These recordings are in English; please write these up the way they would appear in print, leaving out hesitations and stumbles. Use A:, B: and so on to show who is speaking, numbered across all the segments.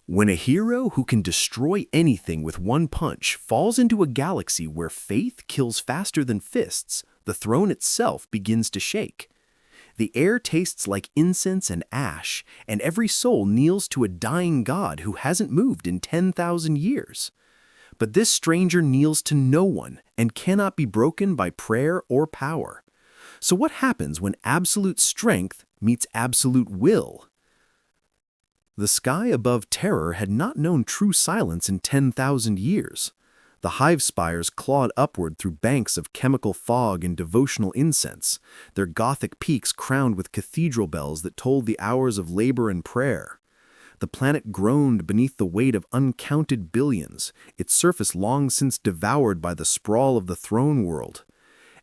A: When a hero who can destroy anything with one punch falls into a galaxy where faith kills faster than fists, the throne itself begins to shake. The air tastes like incense and ash, and every soul kneels to a dying god who hasn't moved in 10,000 years. But this stranger kneels to no one and cannot be broken by prayer or power. So what happens when absolute strength meets absolute will? The sky above terror had not known true silence in 10,000 years. The hive spires clawed upward through banks of chemical fog and devotional incense, their Gothic peaks crowned with cathedral bells that told the hours of labor and prayer. The planet groaned beneath the weight of uncounted billions, its surface long since devoured by the sprawl of the throne world.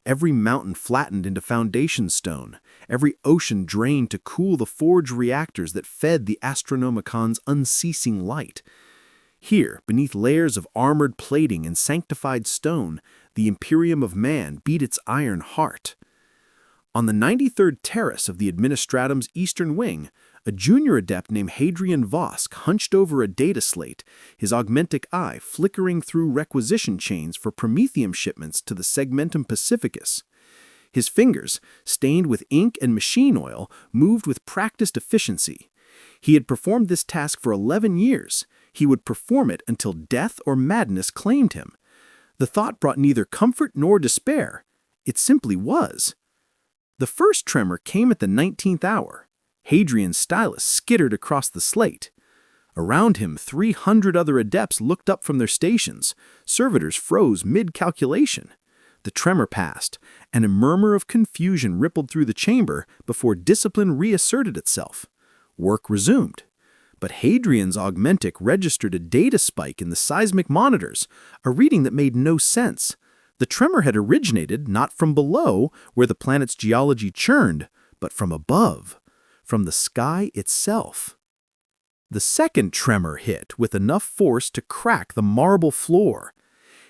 A: Every mountain flattened into foundation stone, every ocean drained to cool the forge reactors that fed the Astronomicon's unceasing light. Here, beneath layers of armored plating and sanctified stone, the Imperium of Man beat its iron heart. On the 93rd terrace of the Administratum's eastern wing, a junior adept named Hadrian Vosk hunched over a data slate, his augmentic eye flickering through requisition chains for promethium shipments to the Segmentum Pacificus. His fingers, stained with ink and machine oil, moved with practiced efficiency. He had performed this task for 11 years. He would perform it until death or madness claimed him. The thought brought neither comfort nor despair. It simply was. The first tremor came at the 19th hour. Hadrian's stylus skittered across the slate. Around him, 300 other adepts looked up from their stations. Servitors froze mid-calculation. The tremor passed, and a murmur of confusion rippled through the chamber before discipline reasserted itself. Work resumed. But Hadrian's augmentic registered a data spike in the seismic monitors, a reading that made no sense. The tremor had originated not from below, where the planet's geology churned, but from above, from the sky itself. The second tremor hit with enough force to crack the marble floor.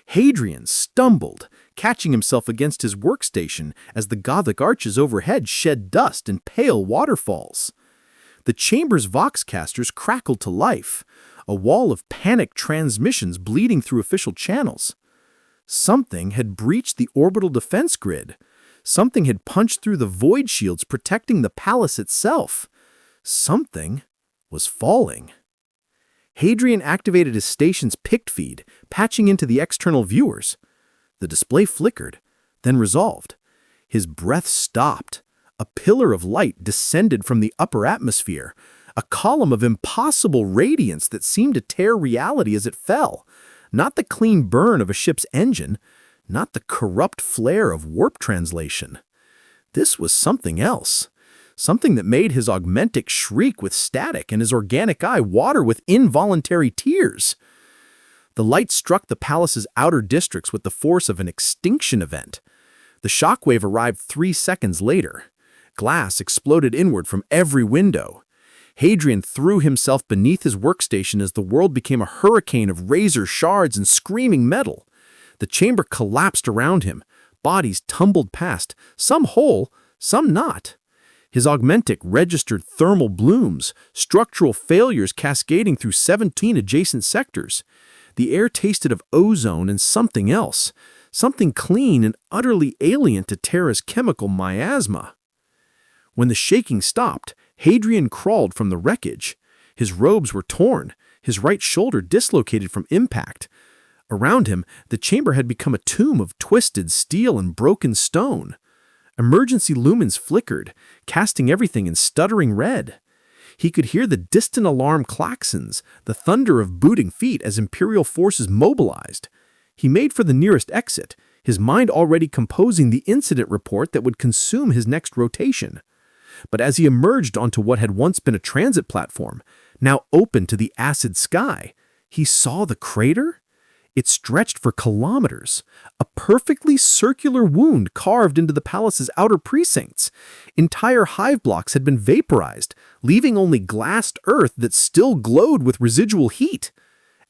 A: Hadrian stumbled, catching himself against his workstation as the Gothic arches overhead shed dust in pale waterfalls. The chamber's voxcasters crackled to life, a wall of panicked transmissions bleeding through official channels. Something had breached the orbital defense grid. Something had punched through the void shields protecting the palace itself. Something was falling. Hadrian activated his station's pict feed, patching into the external viewers. The display flickered, then resolved. His breath stopped. A pillar of light descended from the upper atmosphere, a column of impossible radiance that seemed to tear reality as it fell. Not the clean burn of a ship's engine, not the corrupt flare of warp translation. This was something else, something that made his augmentic shriek with static and his organic eye water with involuntary tears. The light struck the palace's outer districts with the force of an extinction event. The shockwave arrived 3 seconds later. Glass exploded inward from every window. Hadrian threw himself beneath his workstation as the world became a hurricane of razor shards and screaming metal. The chamber collapsed around him. Bodies tumbled past, some whole, some not. His augmentic registered thermal blooms, structural failures cascading through 17 adjacent sectors. The air tasted of ozone and something else, something clean and utterly alien to Terra's chemical miasma. When the shaking stopped, Hadrian crawled from the wreckage. His robes were torn, his right shoulder dislocated from impact. Around him, the chamber had become a tomb of twisted steel and broken stone. Emergency lumens flickered, casting everything in stuttering red. He could hear the distant alarm klaxons, the thunder of booting feet as Imperial forces mobilized. He made for the nearest exit, his mind already composing the incident report that would consume his next rotation. But as he emerged onto what had once been a transit platform, now open to the acid sky, he saw the crater. It stretched for kilometers, a perfectly circular wound carved into the palace's outer precincts. Entire hive blocks had been vaporized, leaving only glassed earth that still glowed with residual heat.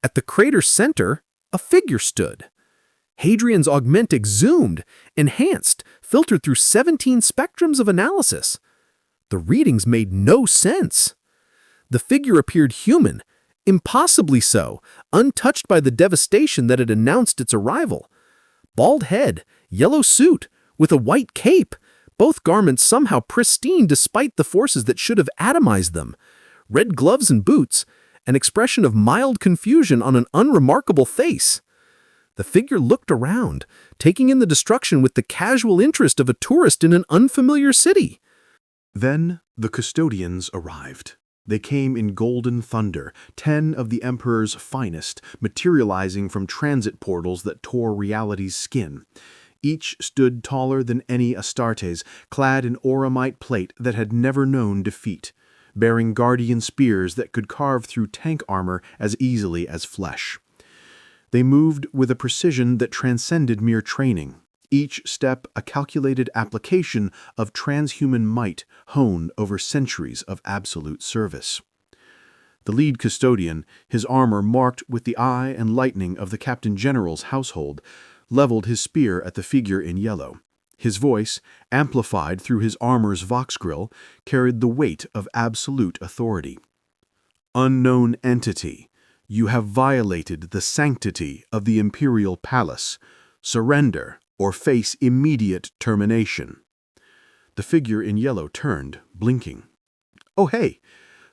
A: At the crater's center, a figure stood. Hadrian's augmentic zoomed, enhanced, filtered through 17 spectrums of analysis. The readings made no sense. The figure appeared human, Impossibly so, untouched by the devastation that had announced its arrival. Bald head, yellow suit, with a white cape, both garments somehow pristine despite the forces that should have atomized them. Red gloves and boots, an expression of mild confusion on an unremarkable face. The figure looked around, taking in the destruction with the casual interest of a tourist in an unfamiliar city.
B: Then the custodians arrived. They came in golden thunder, 10 of the Emperor's finest, materializing from transit portals that tore reality's skin. Each stood taller than any Astartes, clad in auramite plate that had never known defeat, bearing guardian spears that could carve through tank armor as easily as flesh. They moved with a precision that transcended mere training, each step a calculated application of transhuman might honed over centuries of absolute service. The lead custodian, his armor marked with the eye and lightning of the Captain General's household, leveled his spear at the figure in yellow. His voice, amplified through his armor's vox grill, carried the weight of absolute authority. "Unknown entity, you have violated the sanctity of the Imperial Palace. Surrender or face immediate termination." The figure in yellow turned, blinking. "Oh, hey!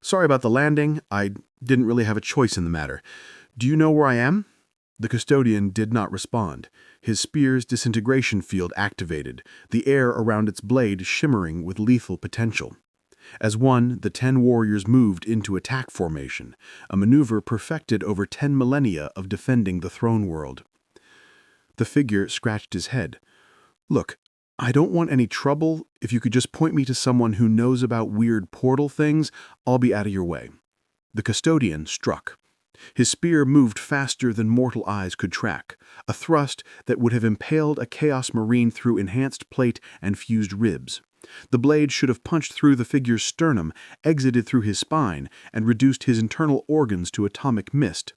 B: Sorry about the landing. I didn't really have a choice in the matter. Do you know where I am?" The custodian did not respond, his spear's disintegration field activated, the air around its blade shimmering with lethal potential. As one, the 10 warriors moved into attack formation, a maneuver perfected over 10 millennia of defending the throne world. The figure scratched his head. "Look, I don't want any trouble. If you could just point me to someone who knows about weird portal things, I'll be out of your way." The custodian struck. His spear moved faster than mortal eyes could track, a thrust that would have impaled a Chaos Marine through enhanced plate and fused ribs. The blade should have punched through the figure's sternum, exited through his spine, and reduced his internal organs to atomic mist.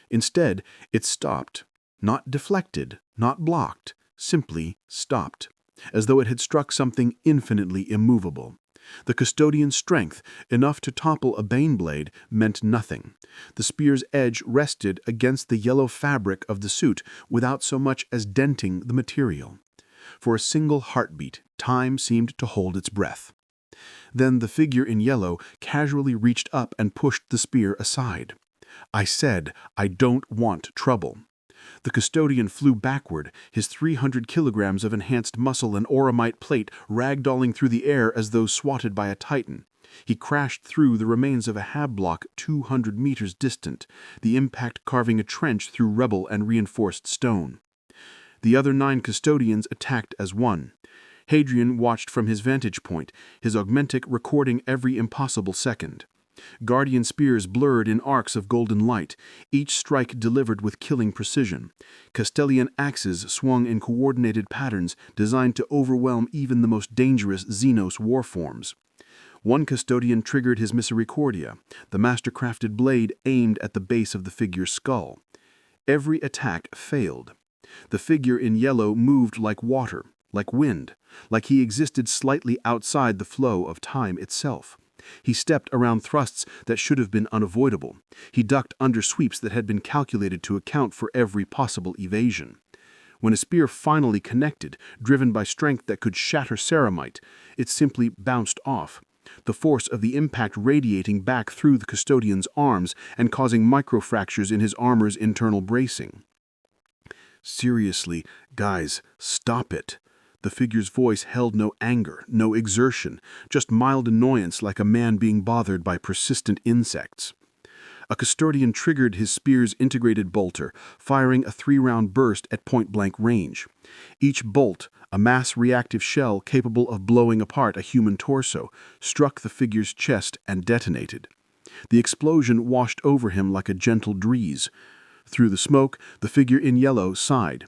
B: Instead, it stopped. Not deflected, not blocked, simply stopped, as though it had struck something infinitely immovable. The custodian's strength, enough to topple a Baneblade, meant nothing. The spear's edge rested against the yellow fabric of the suit without so much as denting the material. For a single heartbeat, time seemed to hold its breath. Then the figure in yellow casually reached up and pushed the spear aside. "I said, I don't want trouble." The custodian flew backward, his 300 kilograms of enhanced muscle and auramite plate ragdolling through the air as though swatted by a titan. He crashed through the remains of a hab block 200 meters distant, the impact carving a trench through rubble and reinforced stone. The other 9 custodians attacked as one. Hadrian watched from his vantage point, his augmentic recording every impossible second. Guardian spears blurred in arcs of golden light, each strike delivered with killing precision. Castellian axes swung in coordinated patterns designed to overwhelm even the most dangerous Xenos warforms. One custodian triggered his Misericordia, the master-crafted blade aimed at the base of the figure's skull. Every attack failed. The figure in yellow moved like water, like wind, like he existed slightly outside the flow of time itself. He stepped around thrusts that should have been unavoidable. He ducked under sweeps that had been calculated to account for every possible evasion. When a spear finally connected, driven by strength that could shatter ceramite, it simply bounced off, the force of the impact radiating back through the custodian's arms and causing microfractures in his armor's internal bracing. "Seriously, guys, stop it." The figure's voice held no anger, no exertion, just mild annoyance like a man being bothered by persistent insects. A custodian triggered his spear's integrated bolter, firing a 3-round burst at point-blank range. Each bolt, a mass-reactive shell capable of blowing apart a human torso, struck the figure's chest and detonated. The explosion washed over him like a gentle breeze. Through the smoke, the figure in yellow sighed.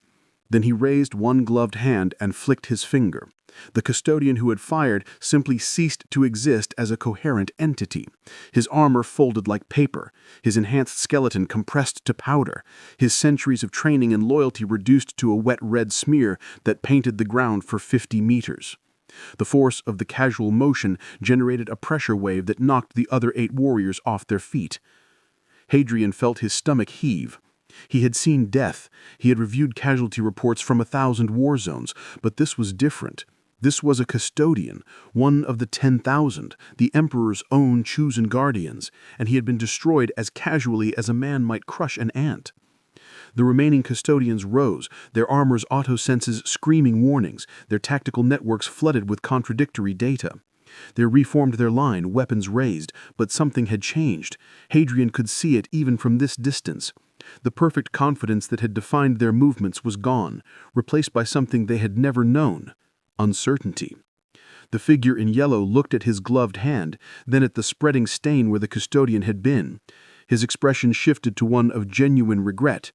B: Then he raised one gloved hand and flicked his finger. The custodian who had fired simply ceased to exist as a coherent entity. His armor folded like paper, his enhanced skeleton compressed to powder, his centuries of training and loyalty reduced to a wet red smear that painted the ground for 50 meters. The force of the casual motion generated a pressure wave that knocked the other 8 warriors off their feet. Hadrian felt his stomach heave. He had seen death. He had reviewed casualty reports from 1,000 war zones, but this was different. This was a custodian, one of the 10,000, the Emperor's own chosen guardians, and he had been destroyed as casually as a man might crush an ant. The remaining custodians rose, their armor's auto-senses screaming warnings, their tactical networks flooded with contradictory data. They reformed their line, weapons raised, but something had changed. Hadrian could see it even from this distance. The perfect confidence that had defined their movements was gone, replaced by something they had never known: uncertainty. The figure in yellow looked at his gloved hand, then at the spreading stain where the custodian had been. His expression shifted to one of genuine regret.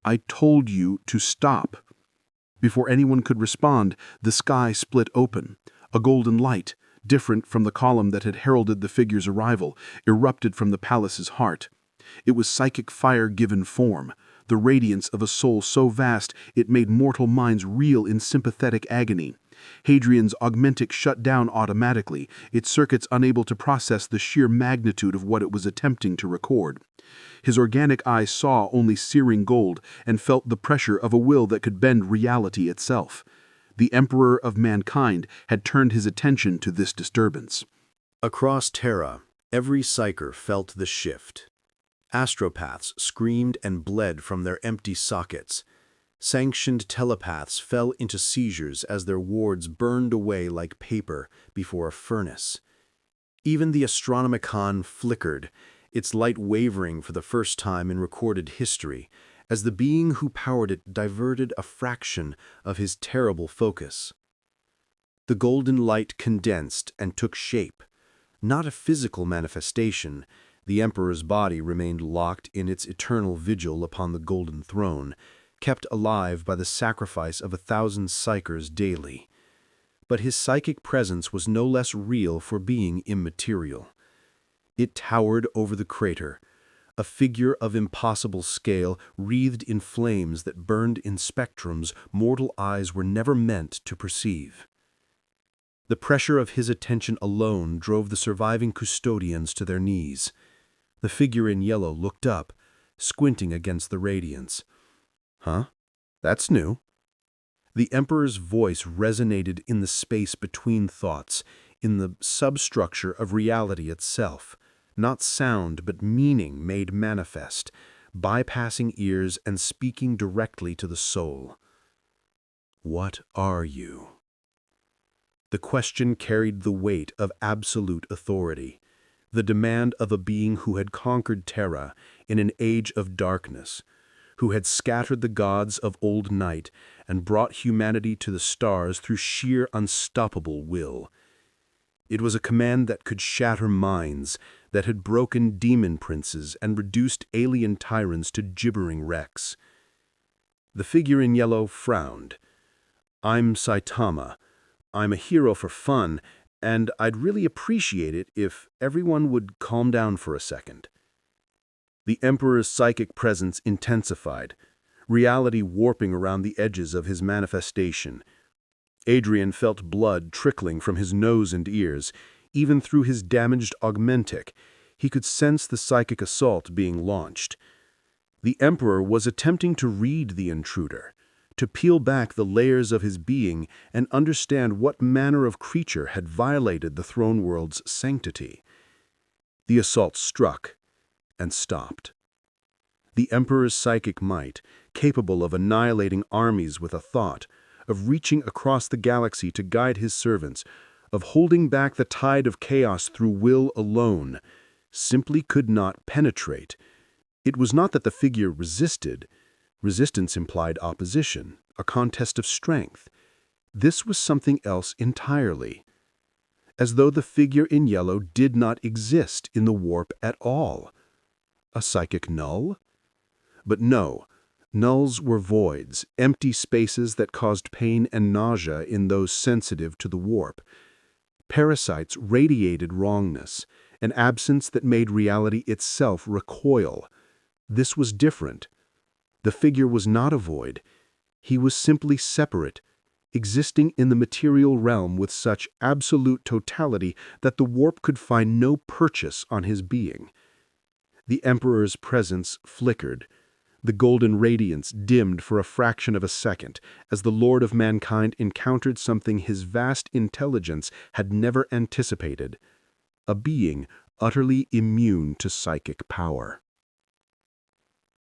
B: "I told you to stop." Before anyone could respond, the sky split open. A golden light, different from the column that had heralded the figure's arrival, erupted from the palace's heart. It was psychic fire given form, the radiance of a soul so vast it made mortal minds reel in sympathetic agony. Hadrian's augmentic shut down automatically, its circuits unable to process the sheer magnitude of what it was attempting to record. His organic eye saw only searing gold and felt the pressure of a will that could bend reality itself. The Emperor of mankind had turned his attention to this disturbance.
A: Across Terra, every psyker felt the shift. Astropaths screamed and bled from their empty sockets. Sanctioned telepaths fell into seizures as their wards burned away like paper before a furnace. Even the Astronomicon flickered, its light wavering for the first time in recorded history, as the being who powered it diverted a fraction of his terrible focus. The golden light condensed and took shape. Not a physical manifestation, the Emperor's body remained locked in its eternal vigil upon the golden throne, kept alive by the sacrifice of 1,000 psykers daily. But his psychic presence was no less real for being immaterial. It towered over the crater, a figure of impossible scale wreathed in flames that burned in spectrums mortal eyes were never meant to perceive. The pressure of his attention alone drove the surviving custodians to their knees. The figure in yellow looked up, squinting against the radiance. "Huh? That's new." The Emperor's voice resonated in the space between thoughts, in the substructure of reality itself. Not sound, but meaning made manifest, bypassing ears and speaking directly to the soul. "What are you?" The question carried the weight of absolute authority, the demand of a being who had conquered Terra in an age of darkness, who had scattered the gods of old night and brought humanity to the stars through sheer unstoppable will. It was a command that could shatter minds, that had broken demon princes and reduced alien tyrants to gibbering wrecks. The figure in yellow frowned. "I'm Saitama. I'm a hero for fun, and I'd really appreciate it if everyone would calm down for a second." The Emperor's psychic presence intensified, reality warping around the edges of his manifestation. Hadrian felt blood trickling from his nose and ears. Even through his damaged augmentic, he could sense the psychic assault being launched. The Emperor was attempting to read the intruder, to peel back the layers of his being and understand what manner of creature had violated the throne world's sanctity. The assault struck and stopped. The Emperor's psychic might, capable of annihilating armies with a thought, of reaching across the galaxy to guide his servants, of holding back the tide of chaos through will alone, simply could not penetrate. It was not that the figure resisted. Resistance implied opposition, a contest of strength. This was something else entirely. As though the figure in yellow did not exist in the warp at all. A psychic null? But no. Nulls were voids, empty spaces that caused pain and nausea in those sensitive to the warp. Parasites radiated wrongness, an absence that made reality itself recoil. This was different. The figure was not a void. He was simply separate, existing in the material realm with such absolute totality that the warp could find no purchase on his being.
B: The Emperor's presence flickered. The golden radiance dimmed for a fraction of a second as the Lord of Mankind encountered something his vast intelligence had never anticipated, a being utterly immune to psychic power.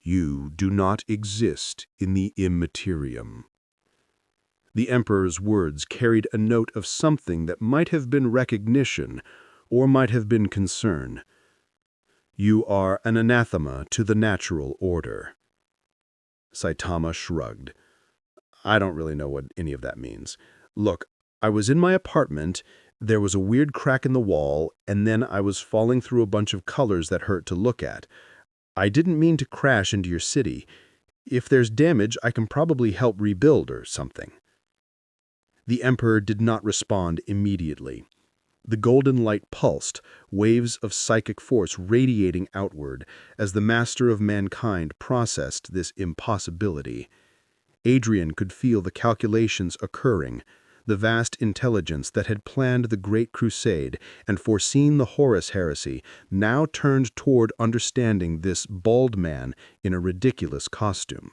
B: "You do not exist in the immaterium." The Emperor's words carried a note of something that might have been recognition or might have been concern. "You are an anathema to the natural order." Saitama shrugged. "I don't really know what any of that means. Look, I was in my apartment, there was a weird crack in the wall, and then I was falling through a bunch of colors that hurt to look at. I didn't mean to crash into your city. If there's damage, I can probably help rebuild or something." The Emperor did not respond immediately. The golden light pulsed, waves of psychic force radiating outward as the Master of Mankind processed this impossibility. Adrian could feel the calculations occurring, the vast intelligence that had planned the Great Crusade and foreseen the Horus heresy now turned toward understanding this bald man in a ridiculous costume.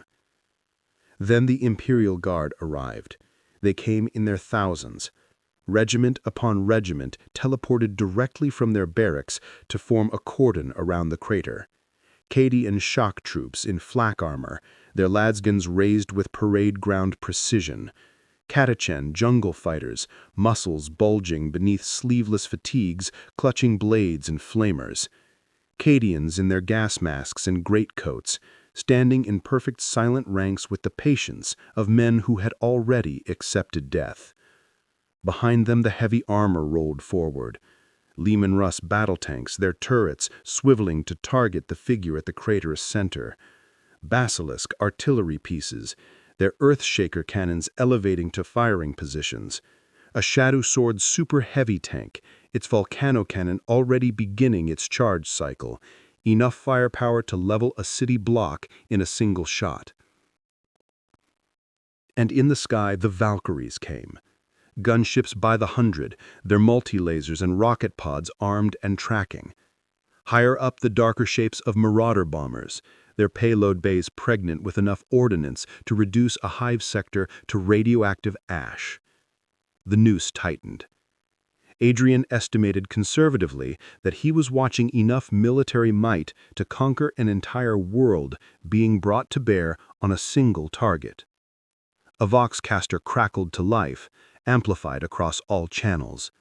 B: Then the Imperial Guard arrived. They came in their thousands. Regiment upon regiment teleported directly from their barracks to form a cordon around the crater. Cadian shock troops in flak armor, their ladskins raised with parade ground precision. Catachan jungle fighters, muscles bulging beneath sleeveless fatigues, clutching blades and flamers. Cadians in their gas masks and greatcoats, standing in perfect silent ranks with the patience of men who had already accepted death. Behind them the heavy armor rolled forward. Lehman Russ battle tanks, their turrets swiveling to target the figure at the crater's center. Basilisk artillery pieces, their earthshaker cannons elevating to firing positions. A Shadow Sword super heavy tank, its volcano cannon already beginning its charge cycle, enough firepower to level a city block in a single shot. And in the sky the Valkyries came. Gunships by the hundred, their multi-lasers and rocket pods armed and tracking. Higher up the darker shapes of marauder bombers, their payload bays pregnant with enough ordnance to reduce a hive sector to radioactive ash. The noose tightened. Adrian estimated conservatively that he was watching enough military might to conquer an entire world being brought to bear on a single target. A voxcaster crackled to life, amplified across all channels.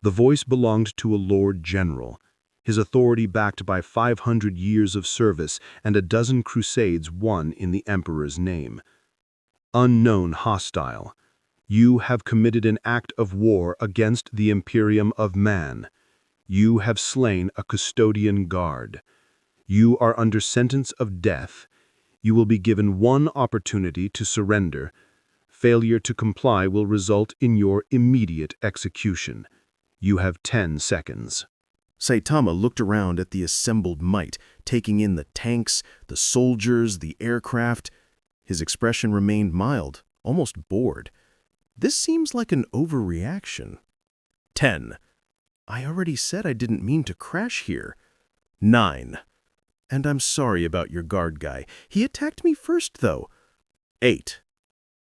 B: The voice belonged to a Lord General, his authority backed by 500 years of service and a dozen crusades won in the Emperor's name. "Unknown hostile, you have committed an act of war against the Imperium of Man. You have slain a custodian guard. You are under sentence of death. You will be given one opportunity to surrender. Failure to comply will result in your immediate execution. You have 10 seconds.
A: Saitama looked around at the assembled might, taking in the tanks, the soldiers, the aircraft. His expression remained mild, almost bored. This seems like an overreaction. 10. I already said I didn't mean to crash here. 9. And I'm sorry about your guard guy. He attacked me first, though. 8.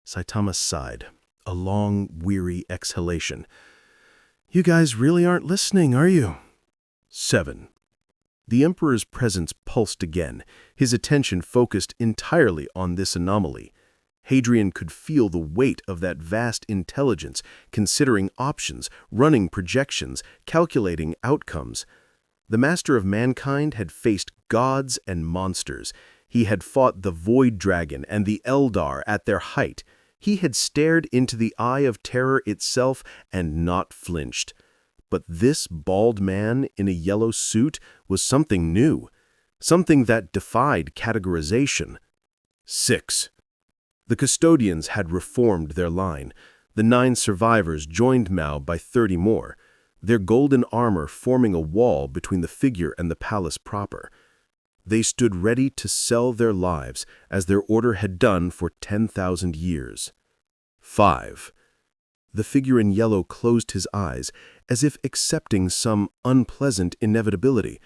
A: Saitama sighed, a long, weary exhalation. You guys really aren't listening, are you? 7. The Emperor's presence pulsed again, his attention focused entirely on this anomaly. Hadrian could feel the weight of that vast intelligence, considering options, running projections, calculating outcomes. The Master of Mankind had faced gods and monsters. He had fought the Void Dragon and the Eldar at their height. He had stared into the eye of terror itself and not flinched. But this bald man in a yellow suit was something new, something that defied categorization. 6. The custodians had reformed their line. The 9 survivors joined Mao by 30 more, their golden armor forming a wall between the figure and the palace proper. They stood ready to sell their lives, as their order had done for 10,000 years. 5. The figure in yellow closed his eyes, as if accepting some unpleasant inevitability.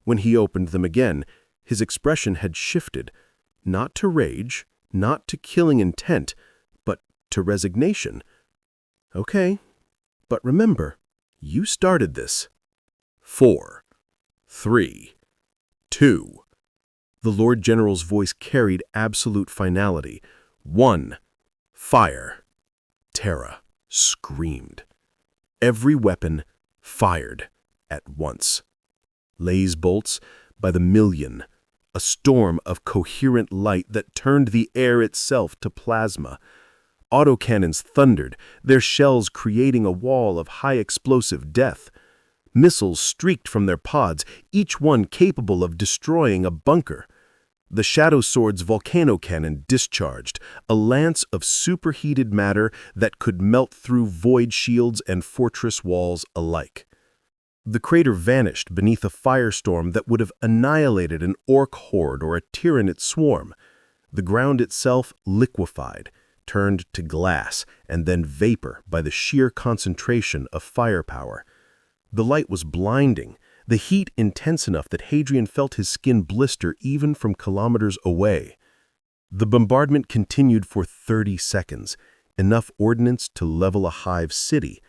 A: When he opened them again, his expression had shifted, not to rage, not to killing intent, but to resignation. Okay, but remember, you started this. 4, 3, 2. The Lord General's voice carried absolute finality. 1. Fire. Terra screamed. Every weapon fired at once. Laser bolts by the million, a storm of coherent light that turned the air itself to plasma. Autocannons thundered, their shells creating a wall of high-explosive death. Missiles streaked from their pods, each one capable of destroying a bunker. The Shadow Sword's volcano cannon discharged, a lance of superheated matter that could melt through void shields and fortress walls alike. The crater vanished beneath a firestorm that would have annihilated an orc horde or a tyrannid swarm. The ground itself liquefied, turned to glass, and then vapor by the sheer concentration of firepower. The light was blinding, the heat intense enough that Hadrian felt his skin blister even from kilometers away. The bombardment continued for 30 seconds, enough ordnance to level a hive city,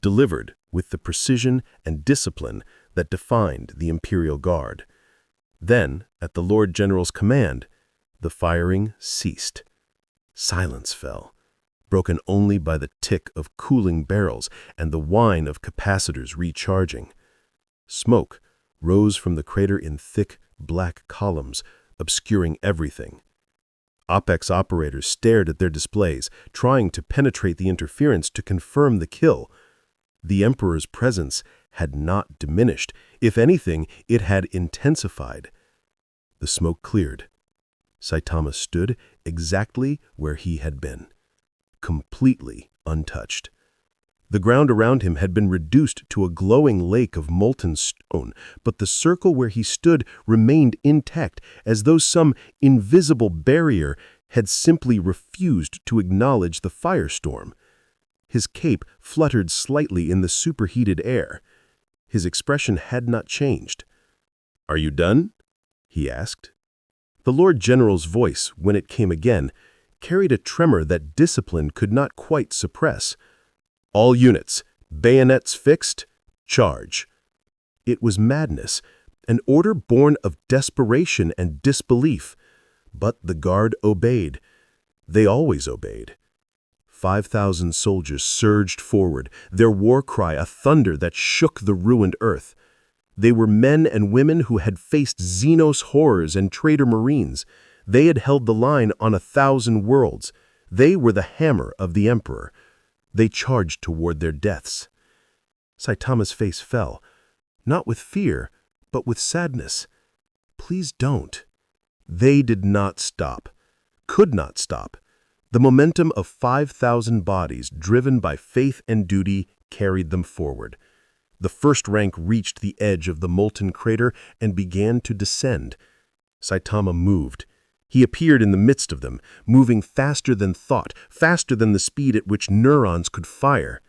A: delivered with the precision and discipline that defined the Imperial Guard. Then, at the Lord General's command, the firing ceased. Silence fell, broken only by the tick of cooling barrels and the whine of capacitors recharging. Smoke rose from the crater in thick, black columns, obscuring everything. OPEX operators stared at their displays, trying to penetrate the interference to confirm the kill. The Emperor's presence had not diminished. If anything, it had intensified. The smoke cleared. Saitama stood exactly where he had been, completely untouched. The ground around him had been reduced to a glowing lake of molten stone, but the circle where he stood remained intact, as though some invisible barrier had simply refused to acknowledge the firestorm. His cape fluttered slightly in the superheated air. His expression had not changed. "Are you done?" he asked. The Lord General's voice, when it came again, carried a tremor that discipline could not quite suppress. "All units, bayonets fixed, charge." It was madness, an order born of desperation and disbelief. But the Guard obeyed. They always obeyed. 5,000 soldiers surged forward, their war cry a thunder that shook the ruined earth. They were men and women who had faced Xenos horrors and traitor Marines. They had held the line on 1,000 worlds. They were the hammer of the Emperor. They charged toward their deaths. Saitama's face fell, not with fear, but with sadness. Please don't. They did not stop, could not stop. The momentum of 5,000 bodies driven by faith and duty carried them forward. The first rank reached the edge of the molten crater and began to descend. Saitama moved. He appeared in the midst of them, moving faster than thought, faster than the speed at which neurons could fire.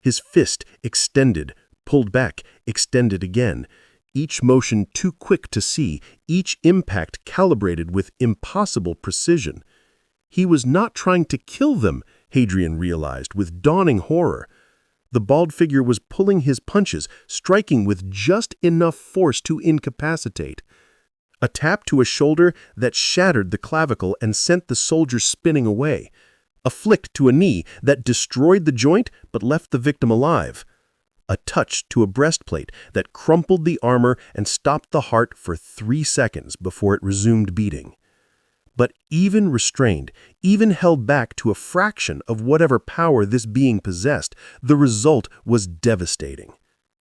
A: His fist extended, pulled back, extended again. Each motion too quick to see, each impact calibrated with impossible precision. He was not trying to kill them, Hadrian realized with dawning horror. The bald figure was pulling his punches, striking with just enough force to incapacitate. A tap to a shoulder that shattered the clavicle and sent the soldier spinning away. A flick to a knee that destroyed the joint but left the victim alive. A touch to a breastplate that crumpled the armor and stopped the heart for 3 seconds before it resumed beating. But even restrained, even held back to a fraction of whatever power this being possessed, the result was devastating.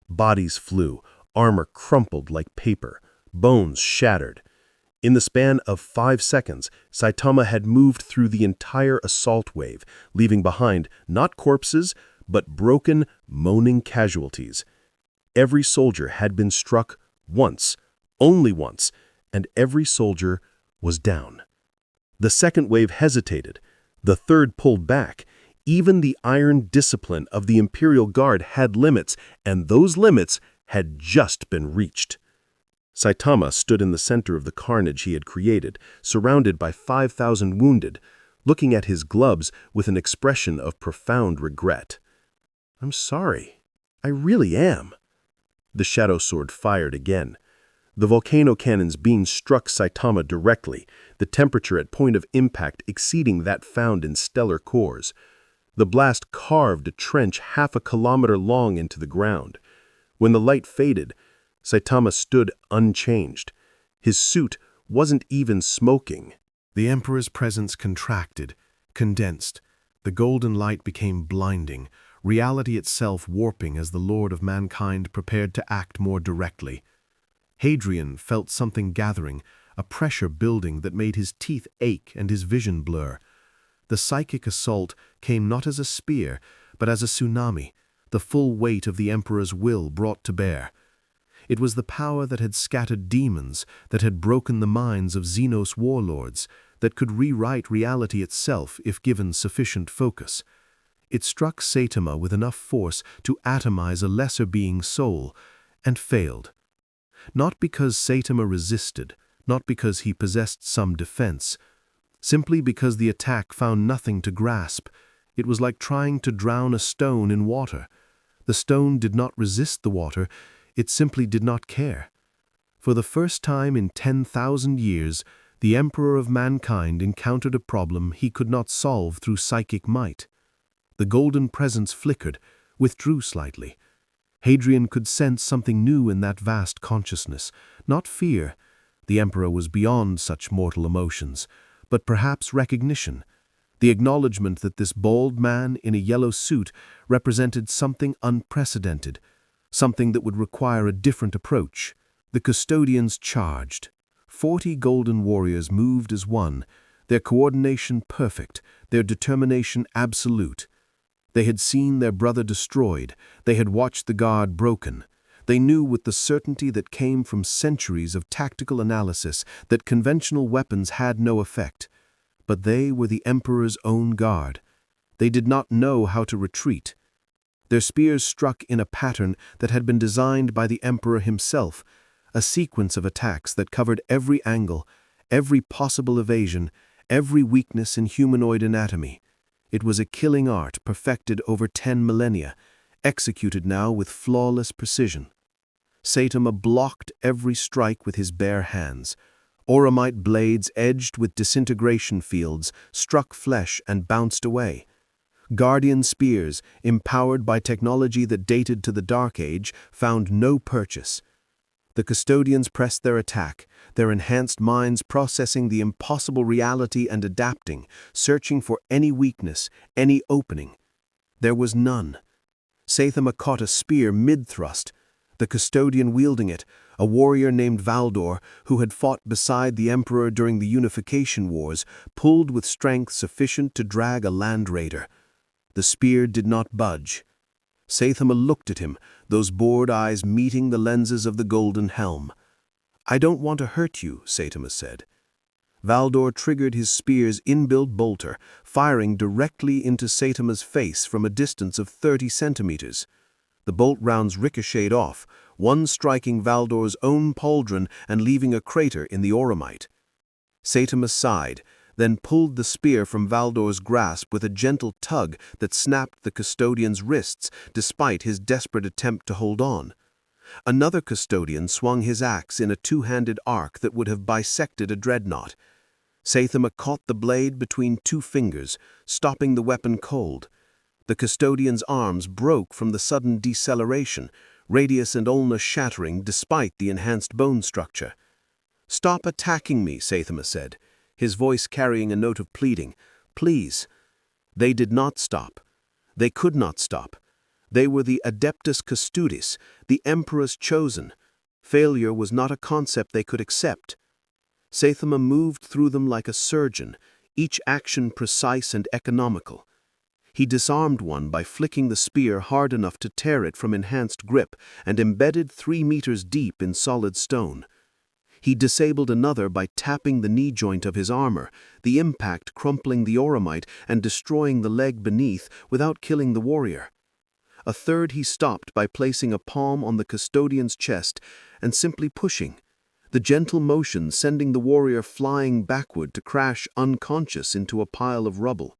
A: Bodies flew, armor crumpled like paper, bones shattered. In the span of 5 seconds, Saitama had moved through the entire assault wave, leaving behind not corpses, but broken, moaning casualties. Every soldier had been struck once, only once, and every soldier was down. The second wave hesitated. The third pulled back. Even the iron discipline of the Imperial Guard had limits, and those limits had just been reached.
B: Saitama stood in the center of the carnage he had created, surrounded by 5,000 wounded, looking at his gloves with an expression of profound regret. "I'm sorry. I really am." The shadow sword fired again. The volcano cannon's beam struck Saitama directly, the temperature at point of impact exceeding that found in stellar cores. The blast carved a trench half a kilometer long into the ground. When the light faded, Saitama stood unchanged. His suit wasn't even smoking. The Emperor's presence contracted, condensed. The golden light became blinding, reality itself warping as the Lord of Mankind prepared to act more directly. Hadrian felt something gathering, a pressure building that made his teeth ache and his vision blur. The psychic assault came not as a spear, but as a tsunami, the full weight of the Emperor's will brought to bear. It was the power that had scattered demons, that had broken the minds of Xenos warlords, that could rewrite reality itself if given sufficient focus. It struck Saitama with enough force to atomize a lesser being's soul, and failed. Not because Saitama resisted, not because he possessed some defense, simply because the attack found nothing to grasp. It was like trying to drown a stone in water. The stone did not resist the water, it simply did not care. For the first time in 10,000 years, the Emperor of Mankind encountered a problem he could not solve through psychic might. The golden presence flickered, withdrew slightly. Hadrian could sense something new in that vast consciousness, not fear. The Emperor was beyond such mortal emotions, but perhaps recognition. The acknowledgement that this bald man in a yellow suit represented something unprecedented, something that would require a different approach. The custodians charged. 40 golden warriors moved as one, their coordination perfect, their determination absolute. They had seen their brother destroyed, they had watched the guard broken. They knew with the certainty that came from centuries of tactical analysis that conventional weapons had no effect. But they were the Emperor's own guard. They did not know how to retreat. Their spears struck in a pattern that had been designed by the Emperor himself, a sequence of attacks that covered every angle, every possible evasion, every weakness in humanoid anatomy. It was a killing art perfected over 10 millennia, executed now with flawless precision. Saitama blocked every strike with his bare hands. Auramite blades edged with disintegration fields struck flesh and bounced away. Guardian spears, empowered by technology that dated to the Dark Age, found no purchase. The custodians pressed their attack, their enhanced minds processing the impossible reality and adapting, searching for any weakness, any opening. There was none. Saitama caught a spear mid-thrust. The custodian wielding it, a warrior named Valdor, who had fought beside the Emperor during the Unification Wars, pulled with strength sufficient to drag a land raider. The spear did not budge. Saitama looked at him, those bored eyes meeting the lenses of the golden helm. "I don't want to hurt you," Saitama said. Valdor triggered his spear's inbuilt bolter, firing directly into Saitama's face from a distance of 30 centimeters. The bolt rounds ricocheted off, one striking Valdor's own pauldron and leaving a crater in the Auramite. Saitama sighed, then pulled the spear from Valdor's grasp with a gentle tug that snapped the custodian's wrists despite his desperate attempt to hold on. Another custodian swung his axe in a two-handed arc that would have bisected a dreadnought. Saitama caught the blade between two fingers, stopping the weapon cold. The custodian's arms broke from the sudden deceleration, radius and ulna shattering despite the enhanced bone structure. "Stop attacking me," Saitama said, his voice carrying a note of pleading. "Please." They did not stop. They could not stop. They were the Adeptus Custodis, the Emperor's chosen. Failure was not a concept they could accept. Saitama moved through them like a surgeon, each action precise and economical. He disarmed one by flicking the spear hard enough to tear it from enhanced grip and embedded 3 meters deep in solid stone. He disabled another by tapping the knee joint of his armor, the impact crumpling the Auramite and destroying the leg beneath without killing the warrior. A third he stopped by placing a palm on the custodian's chest and simply pushing. the gentle motion sending the warrior flying backward to crash unconscious into a pile of rubble.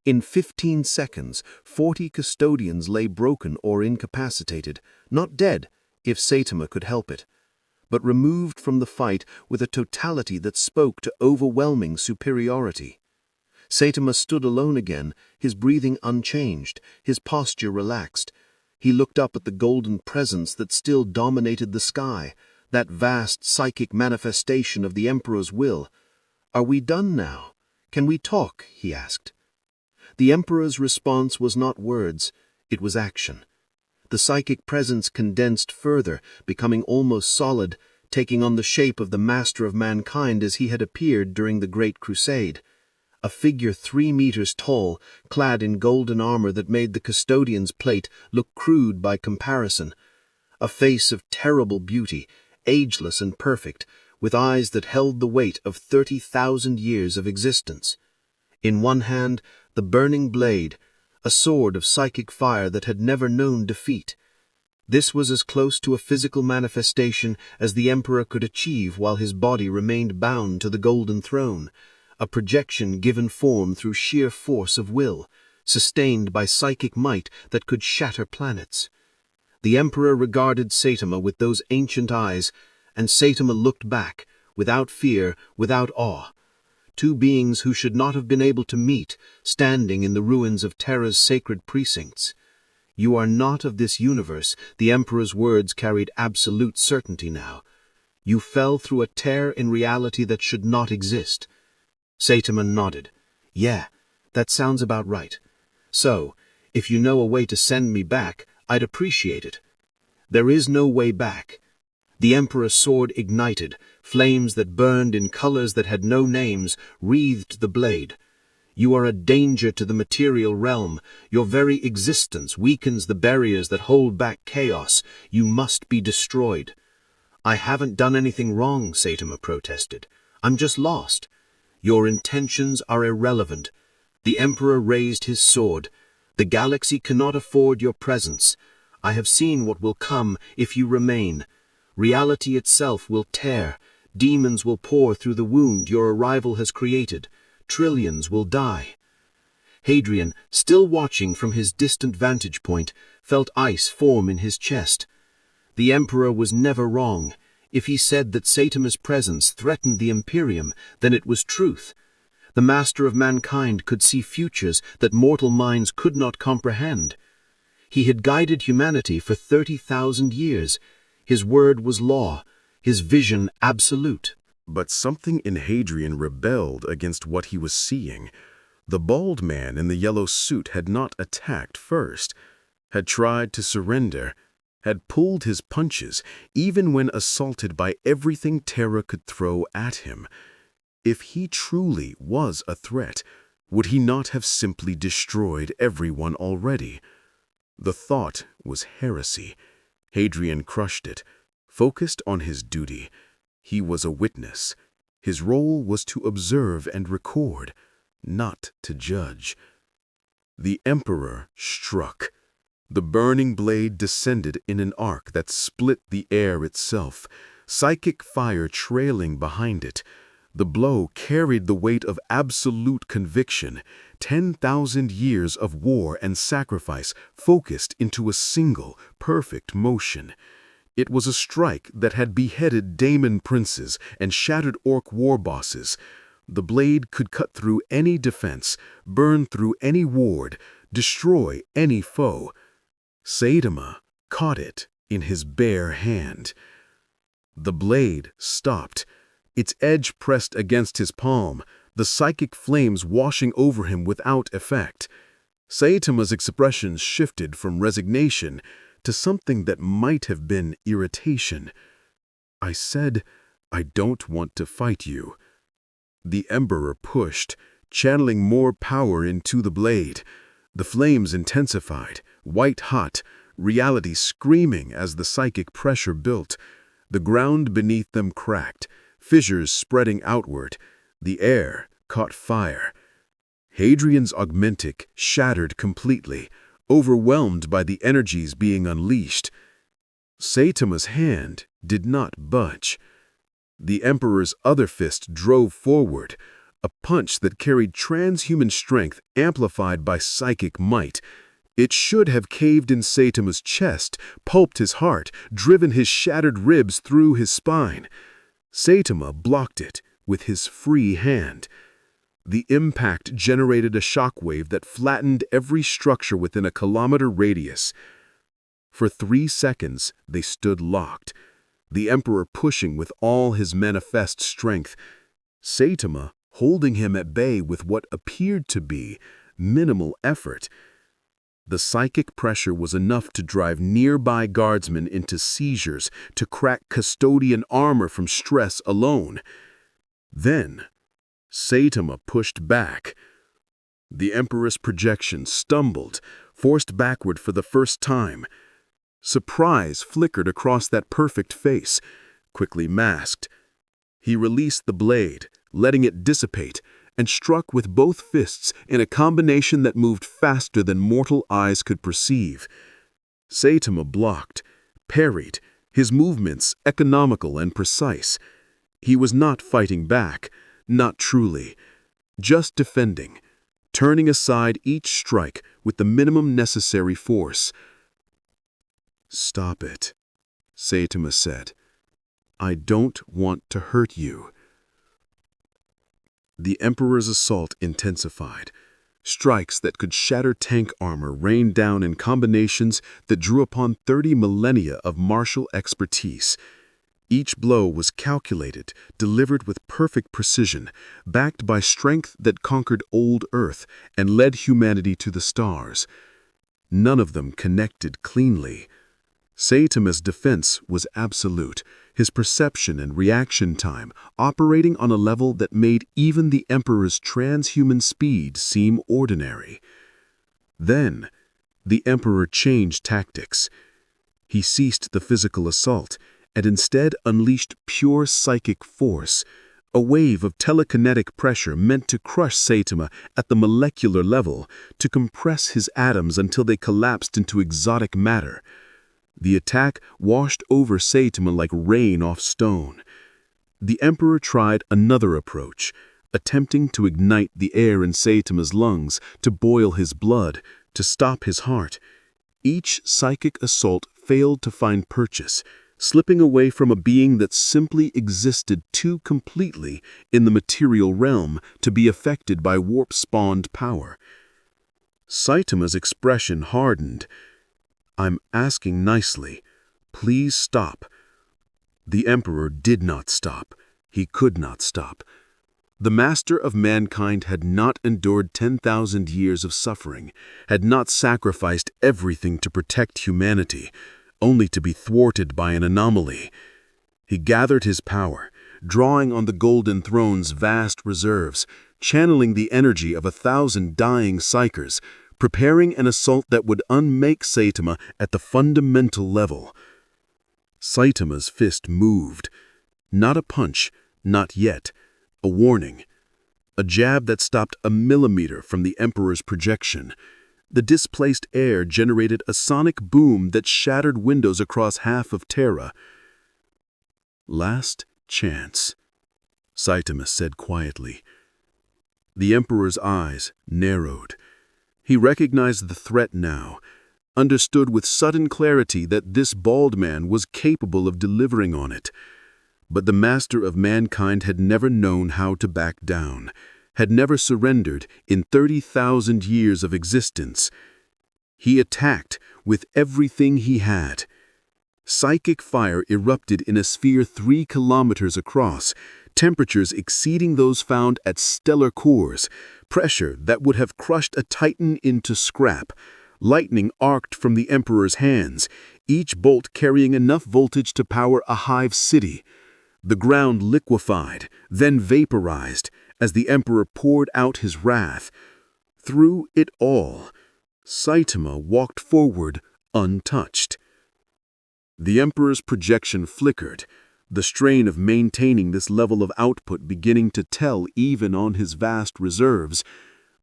B: In 15 seconds, 40 custodians lay broken or incapacitated, not dead, if Saitama could help it, but removed from the fight with a totality that spoke to overwhelming superiority. Saitama stood alone again, his breathing unchanged, his posture relaxed. He looked up at the golden presence that still dominated the sky, that vast psychic manifestation of the Emperor's will. "Are we done now? Can we talk?" he asked. The Emperor's response was not words, it was action. The psychic presence condensed further, becoming almost solid, taking on the shape of the master of mankind as he had appeared during the Great Crusade. A figure 3 meters tall, clad in golden armor that made the custodian's plate look crude by comparison. A face of terrible beauty, ageless and perfect, with eyes that held the weight of 30,000 years of existence. In one hand, the burning blade, a sword of psychic fire that had never known defeat. This was as close to a physical manifestation as the Emperor could achieve while his body remained bound to the golden throne, a projection given form through sheer force of will, sustained by psychic might that could shatter planets. The Emperor regarded Saitama with those ancient eyes, and Saitama looked back, without fear, without awe. Two beings who should not have been able to meet, standing in the ruins of Terra's sacred precincts. "You are not of this universe," the Emperor's words carried absolute certainty now. "You fell through a tear in reality that should not exist." Saitama nodded. "Yeah, that sounds about right. So, if you know a way to send me back, I'd appreciate it." "There is no way back." The Emperor's sword ignited, flames that burned in colors that had no names wreathed the blade. "You are a danger to the material realm. Your very existence weakens the barriers that hold back chaos. You must be destroyed." "I haven't done anything wrong," Saitama protested. "I'm just lost." "Your intentions are irrelevant." The Emperor raised his sword. "The galaxy cannot afford your presence. I have seen what will come if you remain. Reality itself will tear. Demons will pour through the wound your arrival has created. Trillions will die." Hadrian, still watching from his distant vantage point, felt ice form in his chest. The Emperor was never wrong. If he said that Saitama's presence threatened the Imperium, then it was truth. The master of mankind could see futures that mortal minds could not comprehend. He had guided humanity for 30,000 years. His word was law, his vision absolute.
A: But something in Hadrian rebelled against what he was seeing. The bald man in the yellow suit had not attacked first, had tried to surrender, had pulled his punches, even when assaulted by everything Terra could throw at him. If he truly was a threat, would he not have simply destroyed everyone already? The thought was heresy. Hadrian crushed it, focused on his duty. He was a witness. His role was to observe and record, not to judge. The Emperor struck. The burning blade descended in an arc that split the air itself, psychic fire trailing behind it. The blow carried the weight of absolute conviction, 10,000 years of war and sacrifice focused into a single, perfect motion. It was a strike that had beheaded daemon princes and shattered orc war bosses. The blade could cut through any defense, burn through any ward, destroy any foe. Saitama caught it in his bare hand. The blade stopped. Its edge pressed against his palm, the psychic flames washing over him without effect. Saitama's expression shifted from resignation to something that might have been irritation. "I said, I don't want to fight you." The Emperor pushed, channeling more power into the blade. The flames intensified, white-hot, reality screaming as the psychic pressure built. The ground beneath them cracked, fissures spreading outward. The air caught fire. Hadrian's augmentic shattered completely, overwhelmed by the energies being unleashed. Saitama's hand did not budge.
B: The Emperor's other fist drove forward, a punch that carried transhuman strength amplified by psychic might. It should have caved in Saitama's chest, pulped his heart, driven his shattered ribs through his spine. Saitama blocked it with his free hand. The impact generated a shockwave that flattened every structure within a kilometer radius. For 3 seconds, they stood locked, the Emperor pushing with all his manifest strength, Saitama holding him at bay with what appeared to be minimal effort. The psychic pressure was enough to drive nearby guardsmen into seizures, to crack custodian armor from stress alone. Then, Saitama pushed back. The Emperor's projection stumbled, forced backward for the first time. Surprise flickered across that perfect face, quickly masked. He released the blade, letting it dissipate, and struck with both fists in a combination that moved faster than mortal eyes could perceive. Saitama blocked, parried, his movements economical and precise. He was not fighting back, not truly, just defending, turning aside each strike with the minimum necessary force. "Stop it," Saitama said. "I don't want to hurt you." The Emperor's assault intensified. Strikes that could shatter tank armor rained down in combinations that drew upon 30 millennia of martial expertise. Each blow was calculated, delivered with perfect precision, backed by strength that conquered old Earth and led humanity to the stars. None of them connected cleanly. Saitama's defense was absolute, his perception and reaction time operating on a level that made even the Emperor's transhuman speed seem ordinary. Then, the Emperor changed tactics. He ceased the physical assault and instead unleashed pure psychic force, a wave of telekinetic pressure meant to crush Saitama at the molecular level, to compress his atoms until they collapsed into exotic matter. The attack washed over Saitama like rain off stone. The Emperor tried another approach, attempting to ignite the air in Saitama's lungs, to boil his blood, to stop his heart. Each psychic assault failed to find purchase, slipping away from a being that simply existed too completely in the material realm to be affected by warp-spawned power. Saitama's expression hardened. "I'm asking nicely. Please stop." The Emperor did not stop. He could not stop. The master of mankind had not endured 10,000 years of suffering, had not sacrificed everything to protect humanity, only to be thwarted by an anomaly. He gathered his power, drawing on the Golden Throne's vast reserves, channeling the energy of 1,000 dying psychers, preparing an assault that would unmake Saitama at the fundamental level. Saitama's fist moved. Not a punch, not yet. A warning. A jab that stopped a millimeter from the Emperor's projection. The displaced air generated a sonic boom that shattered windows across half of Terra. "Last chance," Saitama said quietly. The Emperor's eyes narrowed. He recognized the threat now, understood with sudden clarity that this bald man was capable of delivering on it. But the master of mankind had never known how to back down, had never surrendered in 30,000 years of existence. He attacked with everything he had. Psychic fire erupted in a sphere 3 kilometers across, temperatures exceeding those found at stellar cores, pressure that would have crushed a titan into scrap. Lightning arced from the Emperor's hands, each bolt carrying enough voltage to power a hive city. The ground liquefied, then vaporized, as the Emperor poured out his wrath. Through it all, Saitama walked forward untouched. The Emperor's projection flickered, the strain of maintaining this level of output beginning to tell even on his vast reserves.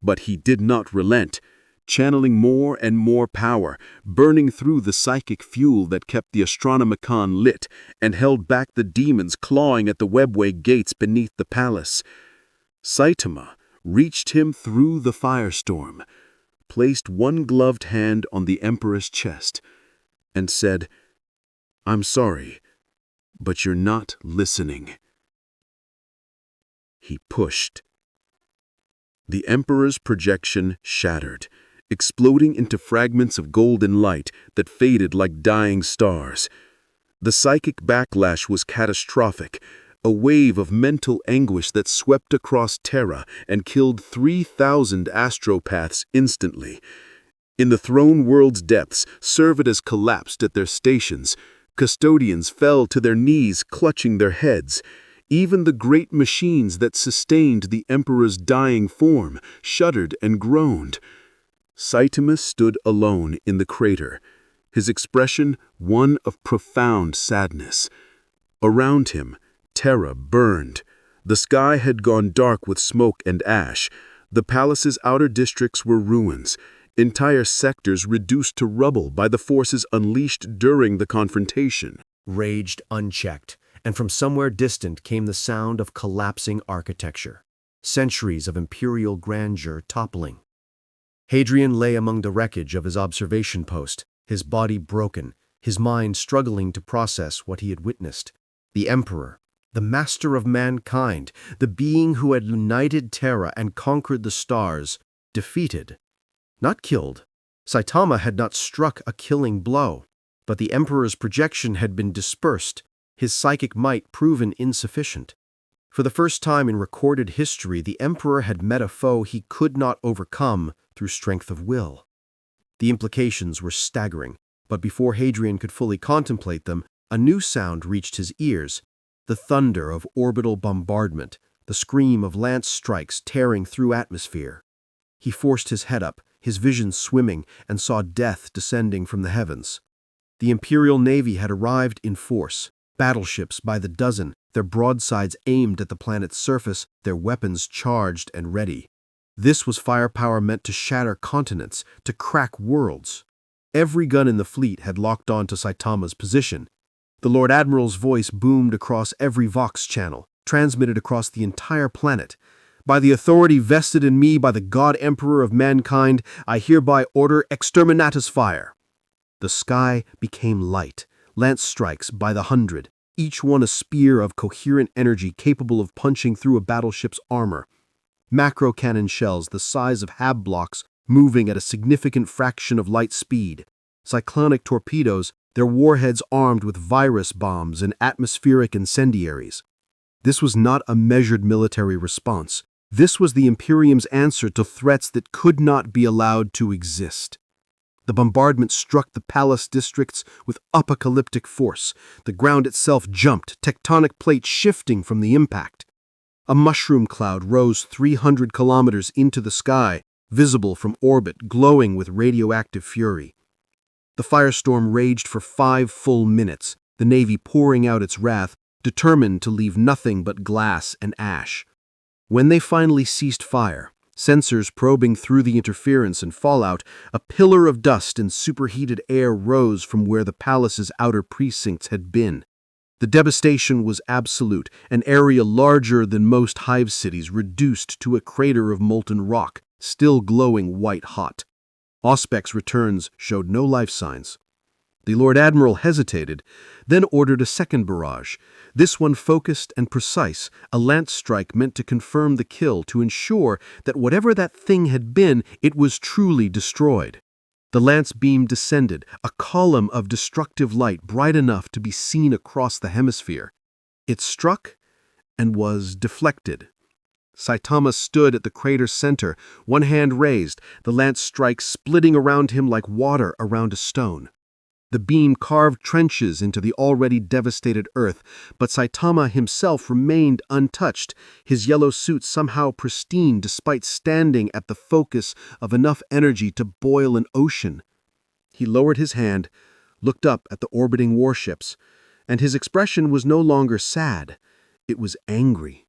B: But he did not relent. channeling more and more power, burning through the psychic fuel that kept the Astronomicon lit and held back the demons clawing at the webway gates beneath the palace. Saitama reached him through the firestorm, placed one gloved hand on the Emperor's chest, and said, "I'm sorry, but you're not listening." He pushed. The Emperor's projection shattered, exploding into fragments of golden light that faded like dying stars. The psychic backlash was catastrophic, a wave of mental anguish that swept across Terra and killed 3,000 astropaths instantly. In the throne world's depths, servitors collapsed at their stations. Custodians fell to their knees, clutching their heads. Even the great machines that sustained the Emperor's dying form shuddered and groaned. Saitama stood alone in the crater, his expression one of profound sadness. Around him, Terra burned. The sky had gone dark with smoke and ash. The palace's outer districts were ruins, entire sectors reduced to rubble by the forces unleashed during the confrontation.
A: Raged unchecked, and from somewhere distant came the sound of collapsing architecture, centuries of imperial grandeur toppling. Hadrian lay among the wreckage of his observation post, his body broken, his mind struggling to process what he had witnessed. The Emperor, the master of mankind, the being who had united Terra and conquered the stars, defeated. Not killed. Saitama had not struck a killing blow, but the Emperor's projection had been dispersed, his psychic might proven insufficient. For the first time in recorded history, the Emperor had met a foe he could not overcome through strength of will. The implications were staggering, but before Hadrian could fully contemplate them, a new sound reached his ears, the thunder of orbital bombardment, the scream of lance strikes tearing through atmosphere. He forced his head up, his vision swimming, and saw death descending from the heavens. The Imperial Navy had arrived in force, battleships by the dozen, their broadsides aimed at the planet's surface, their weapons charged and ready. This was firepower meant to shatter continents, to crack worlds. Every gun in the fleet had locked on to Saitama's position. The Lord Admiral's voice boomed across every Vox channel, transmitted across the entire planet. "By the authority vested in me by the God Emperor of mankind, I hereby order exterminatus fire." The sky became light, lance strikes by the hundred, each one a spear of coherent energy capable of punching through a battleship's armor. Macro cannon shells the size of hab blocks moving at a significant fraction of light speed. Cyclonic torpedoes, their warheads armed with virus bombs and atmospheric incendiaries. This was not a measured military response. This was the Imperium's answer to threats that could not be allowed to exist. The bombardment struck the palace districts with apocalyptic force. The ground itself jumped, tectonic plates shifting from the impact. A mushroom cloud rose 300 kilometers into the sky, visible from orbit, glowing with radioactive fury. The firestorm raged for 5 full minutes, the Navy pouring out its wrath, determined to leave nothing but glass and ash. When they finally ceased fire, sensors probing through the interference and fallout, a pillar of dust and superheated air rose from where the palace's outer precincts had been. The devastation was absolute, an area larger than most hive cities reduced to a crater of molten rock, still glowing white-hot. Auspex returns showed no life signs. The Lord Admiral hesitated, then ordered a second barrage, this one focused and precise, a lance strike meant to confirm the kill to ensure that whatever that thing had been, it was truly destroyed. The lance beam descended, a column of destructive light bright enough to be seen across the hemisphere. It struck and was deflected. Saitama stood at the crater's center, one hand raised, the lance strike splitting around him like water around a stone. The beam carved trenches into the already devastated earth, but Saitama himself remained untouched, his yellow suit somehow pristine despite standing at the focus of enough energy to boil an ocean. He lowered his hand, looked up at the orbiting warships, and his expression was no longer sad, it was angry.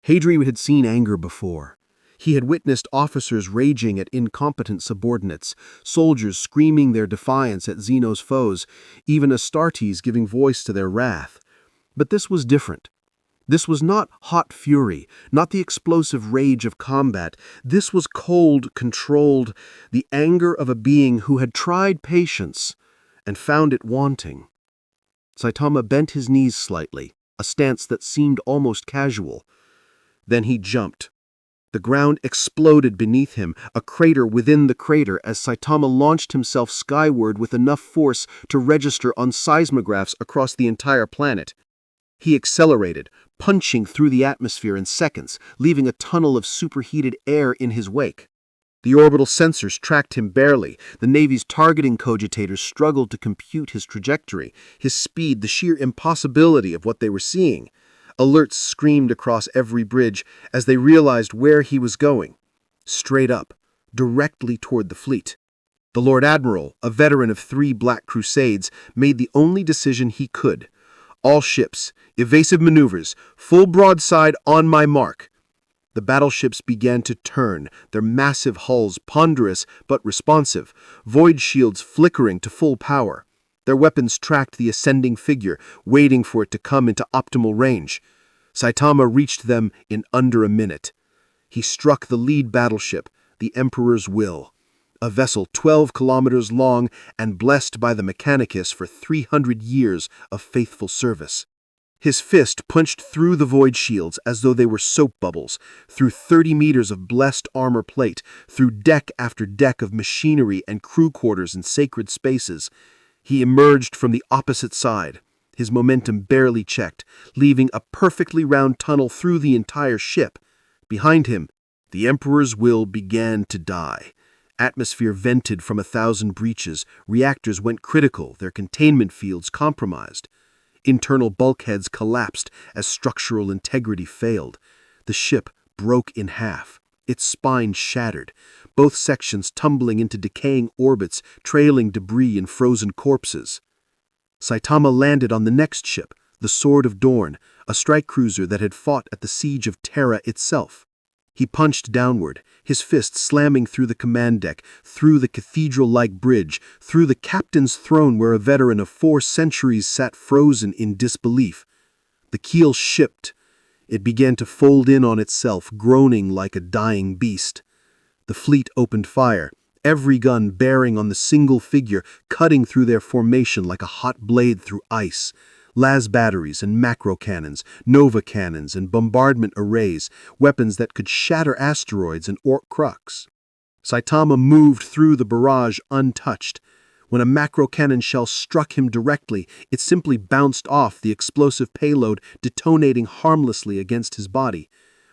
A: Hadrian had seen anger before.
B: He had witnessed officers raging at incompetent subordinates, soldiers screaming their defiance at Zeno's foes, even Astartes giving voice to their wrath. But this was different. This was not hot fury, not the explosive rage of combat. This was cold, controlled, the anger of a being who had tried patience and found it wanting. Saitama bent his knees slightly, a stance that seemed almost casual. Then he jumped. The ground exploded beneath him, a crater within the crater, as Saitama launched himself skyward with enough force to register on seismographs across the entire planet. He accelerated, punching through the atmosphere in seconds, leaving a tunnel of superheated air in his wake. The orbital sensors tracked him barely. The Navy's targeting cogitators struggled to compute his trajectory, his speed, the sheer impossibility of what they were seeing. Alerts screamed across every bridge as they realized where he was going. Straight up, directly toward the fleet. The Lord Admiral, a veteran of 3 Black Crusades, made the only decision he could. All ships, evasive maneuvers, full broadside on my mark. The battleships began to turn, their massive hulls ponderous but responsive, void shields flickering to full power. Their weapons tracked the ascending figure, waiting for it to come into optimal range. Saitama reached them in under a minute. He struck the lead battleship, the Emperor's Will, a vessel 12 kilometers long and blessed by the Mechanicus for 300 years of faithful service. His fist punched through the void shields as though they were soap bubbles, through 30 meters of blessed armor plate, through deck after deck of machinery and crew quarters and sacred spaces. He emerged from the opposite side, his momentum barely checked, leaving a perfectly round tunnel through the entire ship. Behind him, the Emperor's Will began to die. Atmosphere vented from 1,000 breaches, reactors went critical, their containment fields compromised. Internal bulkheads collapsed as structural integrity failed. The ship broke in half, its spine shattered, both sections tumbling into decaying orbits, trailing debris and frozen corpses. Saitama landed on the next ship, the Sword of Dorn, a strike cruiser that had fought at the siege of Terra itself. He punched downward, his fist slamming through the command deck, through the cathedral-like bridge, through the captain's throne where a veteran of 4 centuries sat frozen in disbelief. The keel shipped. It began to fold in on itself, groaning like a dying beast. The fleet opened fire, every gun bearing on the single figure, cutting through their formation like a hot blade through ice. Las batteries and macro cannons, nova cannons and bombardment arrays, weapons that could shatter asteroids and orc crux. Saitama moved through the barrage untouched. When a macro cannon shell struck him directly, it simply bounced off the explosive payload, detonating harmlessly against his body.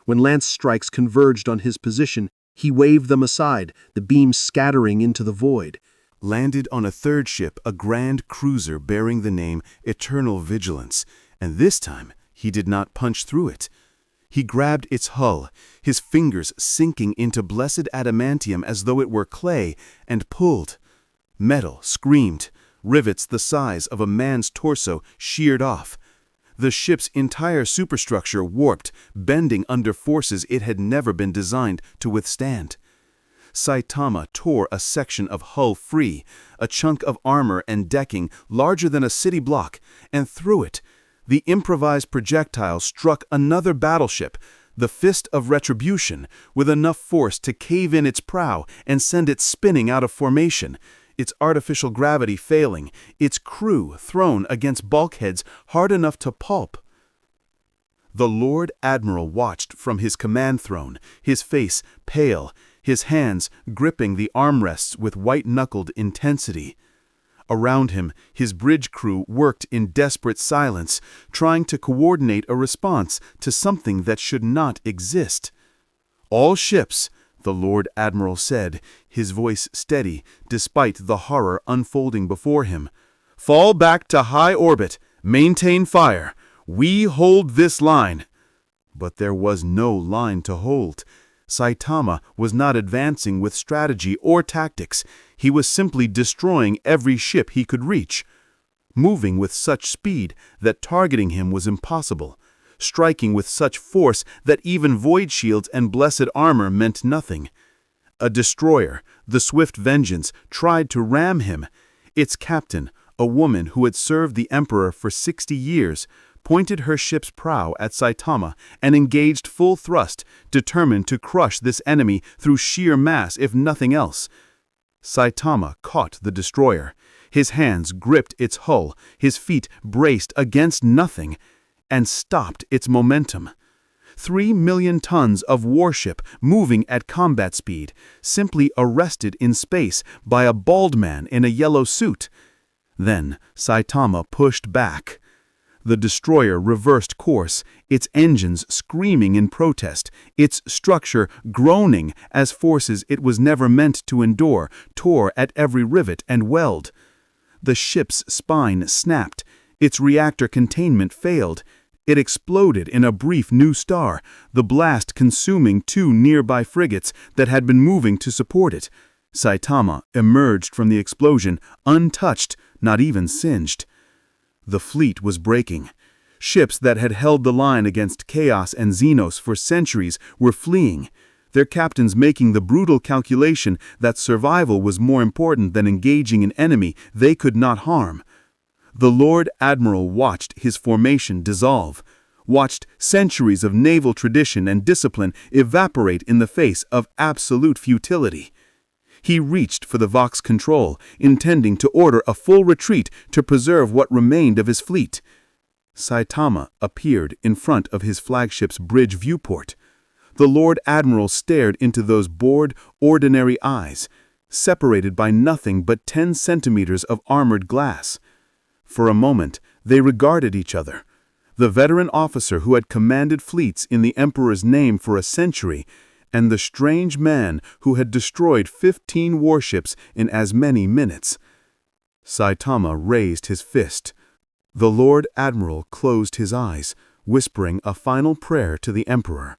B: When lance strikes converged on his position, he waved them aside, the beams scattering into the void.
A: Landed on a third ship, a grand cruiser bearing the name Eternal Vigilance, and this time he did not punch through it. He grabbed its hull, his fingers sinking into blessed adamantium as though it were clay, and pulled. Metal screamed, rivets the size of a man's torso sheared off. The ship's entire superstructure warped, bending under forces it had never been designed to withstand. Saitama tore a section of hull free, a chunk of armor and decking larger than a city block, and through it, the improvised projectile struck another battleship, the Fist of Retribution, with enough force to cave in its prow and send it spinning out of formation, its artificial gravity failing, its crew thrown against bulkheads hard enough to pulp. The Lord Admiral watched from his command throne, his face pale, his hands gripping the armrests with white-knuckled intensity. Around him, his bridge crew worked in desperate silence, trying to coordinate a response to something that should not exist. "All ships," the Lord Admiral said, his voice steady despite the horror unfolding before him, "fall back to high orbit, maintain fire. We hold this line." But there was no line to hold. Saitama was not advancing with strategy or tactics. He was simply destroying every ship he could reach, moving with such speed that targeting him was impossible,
B: striking with such force that even void shields and blessed armor meant nothing. A destroyer, the Swift Vengeance, tried to ram him. Its captain, a woman who had served the Emperor for 60 years, pointed her ship's prow at Saitama and engaged full thrust, determined to crush this enemy through sheer mass if nothing else. Saitama caught the destroyer. His hands gripped its hull, his feet braced against nothing, and stopped its momentum. 3 million tons of warship moving at combat speed, simply arrested in space by a bald man in a yellow suit. Then Saitama pushed back. The destroyer reversed course, its engines screaming in protest, its structure groaning as forces it was never meant to endure tore at every rivet and weld. The ship's spine snapped, its reactor containment failed. It exploded in a brief new star, the blast consuming 2 nearby frigates that had been moving to support it. Saitama emerged from the explosion, untouched, not even singed. The fleet was breaking. Ships that had held the line against Chaos and Xenos for centuries were fleeing, their captains making the brutal calculation that survival was more important than engaging an enemy they could not harm. The Lord Admiral watched his formation dissolve, watched centuries of naval tradition and discipline evaporate in the face of absolute futility. He reached for the Vox control, intending to order a full retreat to preserve what remained of his fleet. Saitama appeared in front of his flagship's bridge viewport. The Lord Admiral stared into those bored, ordinary eyes, separated by nothing but 10 centimeters of armored glass. For a moment, they regarded each other. The veteran officer who had commanded fleets in the Emperor's name for a century, and the strange man who had destroyed 15 warships in as many minutes. Saitama raised his fist. The Lord Admiral closed his eyes, whispering a final prayer to the Emperor.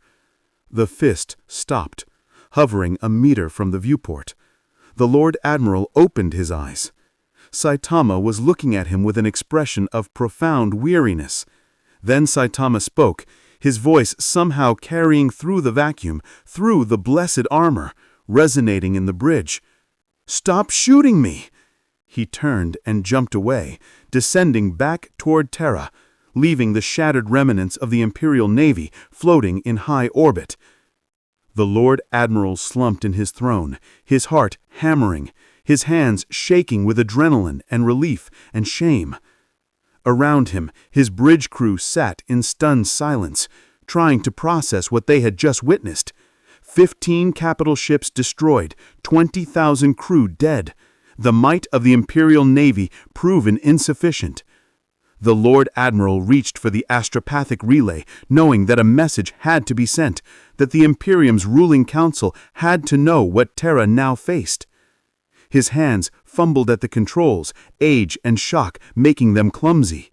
B: The fist stopped, hovering a meter from the viewport. The Lord Admiral opened his eyes. Saitama was looking at him with an expression of profound weariness. Then Saitama spoke, his voice somehow carrying through the vacuum, through the blessed armor, resonating in the bridge. "Stop shooting me!" He turned and jumped away, descending back toward Terra, leaving the shattered remnants of the Imperial Navy floating in high orbit. The Lord Admiral slumped in his throne, his heart hammering, his hands shaking with adrenaline and relief and shame. Around him, his bridge crew sat in stunned silence, trying to process what they had just witnessed. 15 capital ships destroyed, 20,000 crew dead. The might of the Imperial Navy proven insufficient. The Lord Admiral reached for the astropathic relay, knowing that a message had to be sent, that the Imperium's ruling council had to know what Terra now faced. His hands fumbled at the controls, age and shock making them clumsy.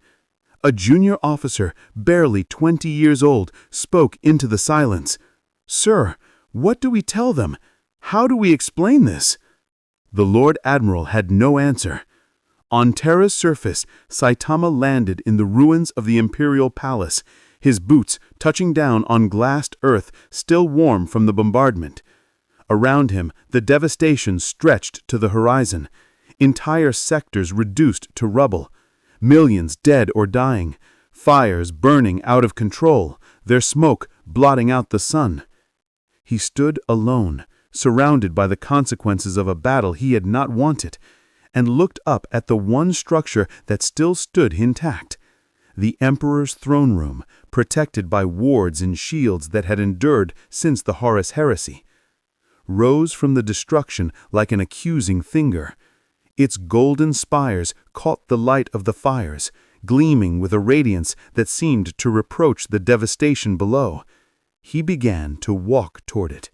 B: A junior officer, barely 20 years old, spoke into the silence. "Sir, what do we tell them? How do we explain this?" The Lord Admiral had no answer. On Terra's surface, Saitama landed in the ruins of the Imperial Palace, his boots touching down on glassed earth still warm from the bombardment. Around him, the devastation stretched to the horizon. Entire sectors reduced to rubble. Millions dead or dying. Fires burning out of control, their smoke blotting out the sun. He stood alone, surrounded by the consequences of a battle he had not wanted, and looked up at the one structure that still stood intact. The Emperor's throne room, protected by wards and shields that had endured since the Horus Heresy, rose from the destruction like an accusing finger. Its golden spires caught the light of the fires, gleaming with a radiance that seemed to reproach the devastation below. He began to walk toward it.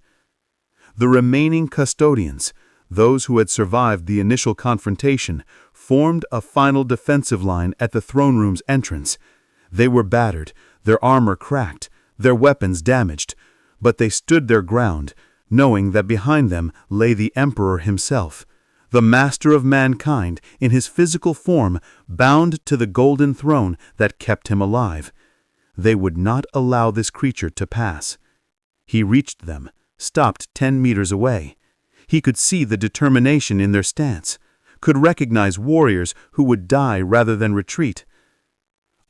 B: The remaining custodians, those who had survived the initial confrontation, formed a final defensive line at the throne room's entrance. They were battered, their armor cracked, their weapons damaged, but they stood their ground, knowing that behind them lay the Emperor himself, the master of mankind in his physical form, bound to the golden throne that kept him alive. They would not allow this creature to pass. He reached them, stopped 10 meters away. He could see the determination in their stance, could recognize warriors who would die rather than retreat.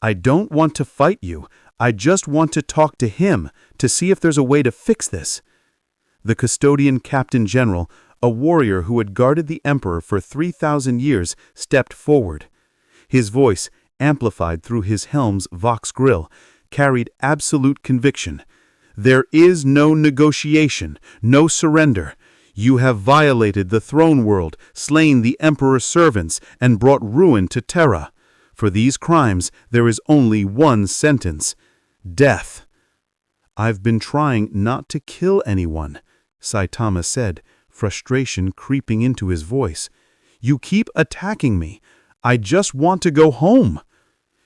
B: "I don't want to fight you. I just want to talk to him to see if there's a way to fix this." The custodian captain general, a warrior who had guarded the emperor for 3,000 years, stepped forward. His voice, amplified through his helm's vox grill, carried absolute conviction. "There is no negotiation, no surrender. You have violated the throne world, slain the emperor's servants, and brought ruin to Terra. For these crimes, there is only one sentence: death." "I've been trying not to kill anyone," Saitama said, frustration creeping into his voice. "You keep attacking me. I just want to go home."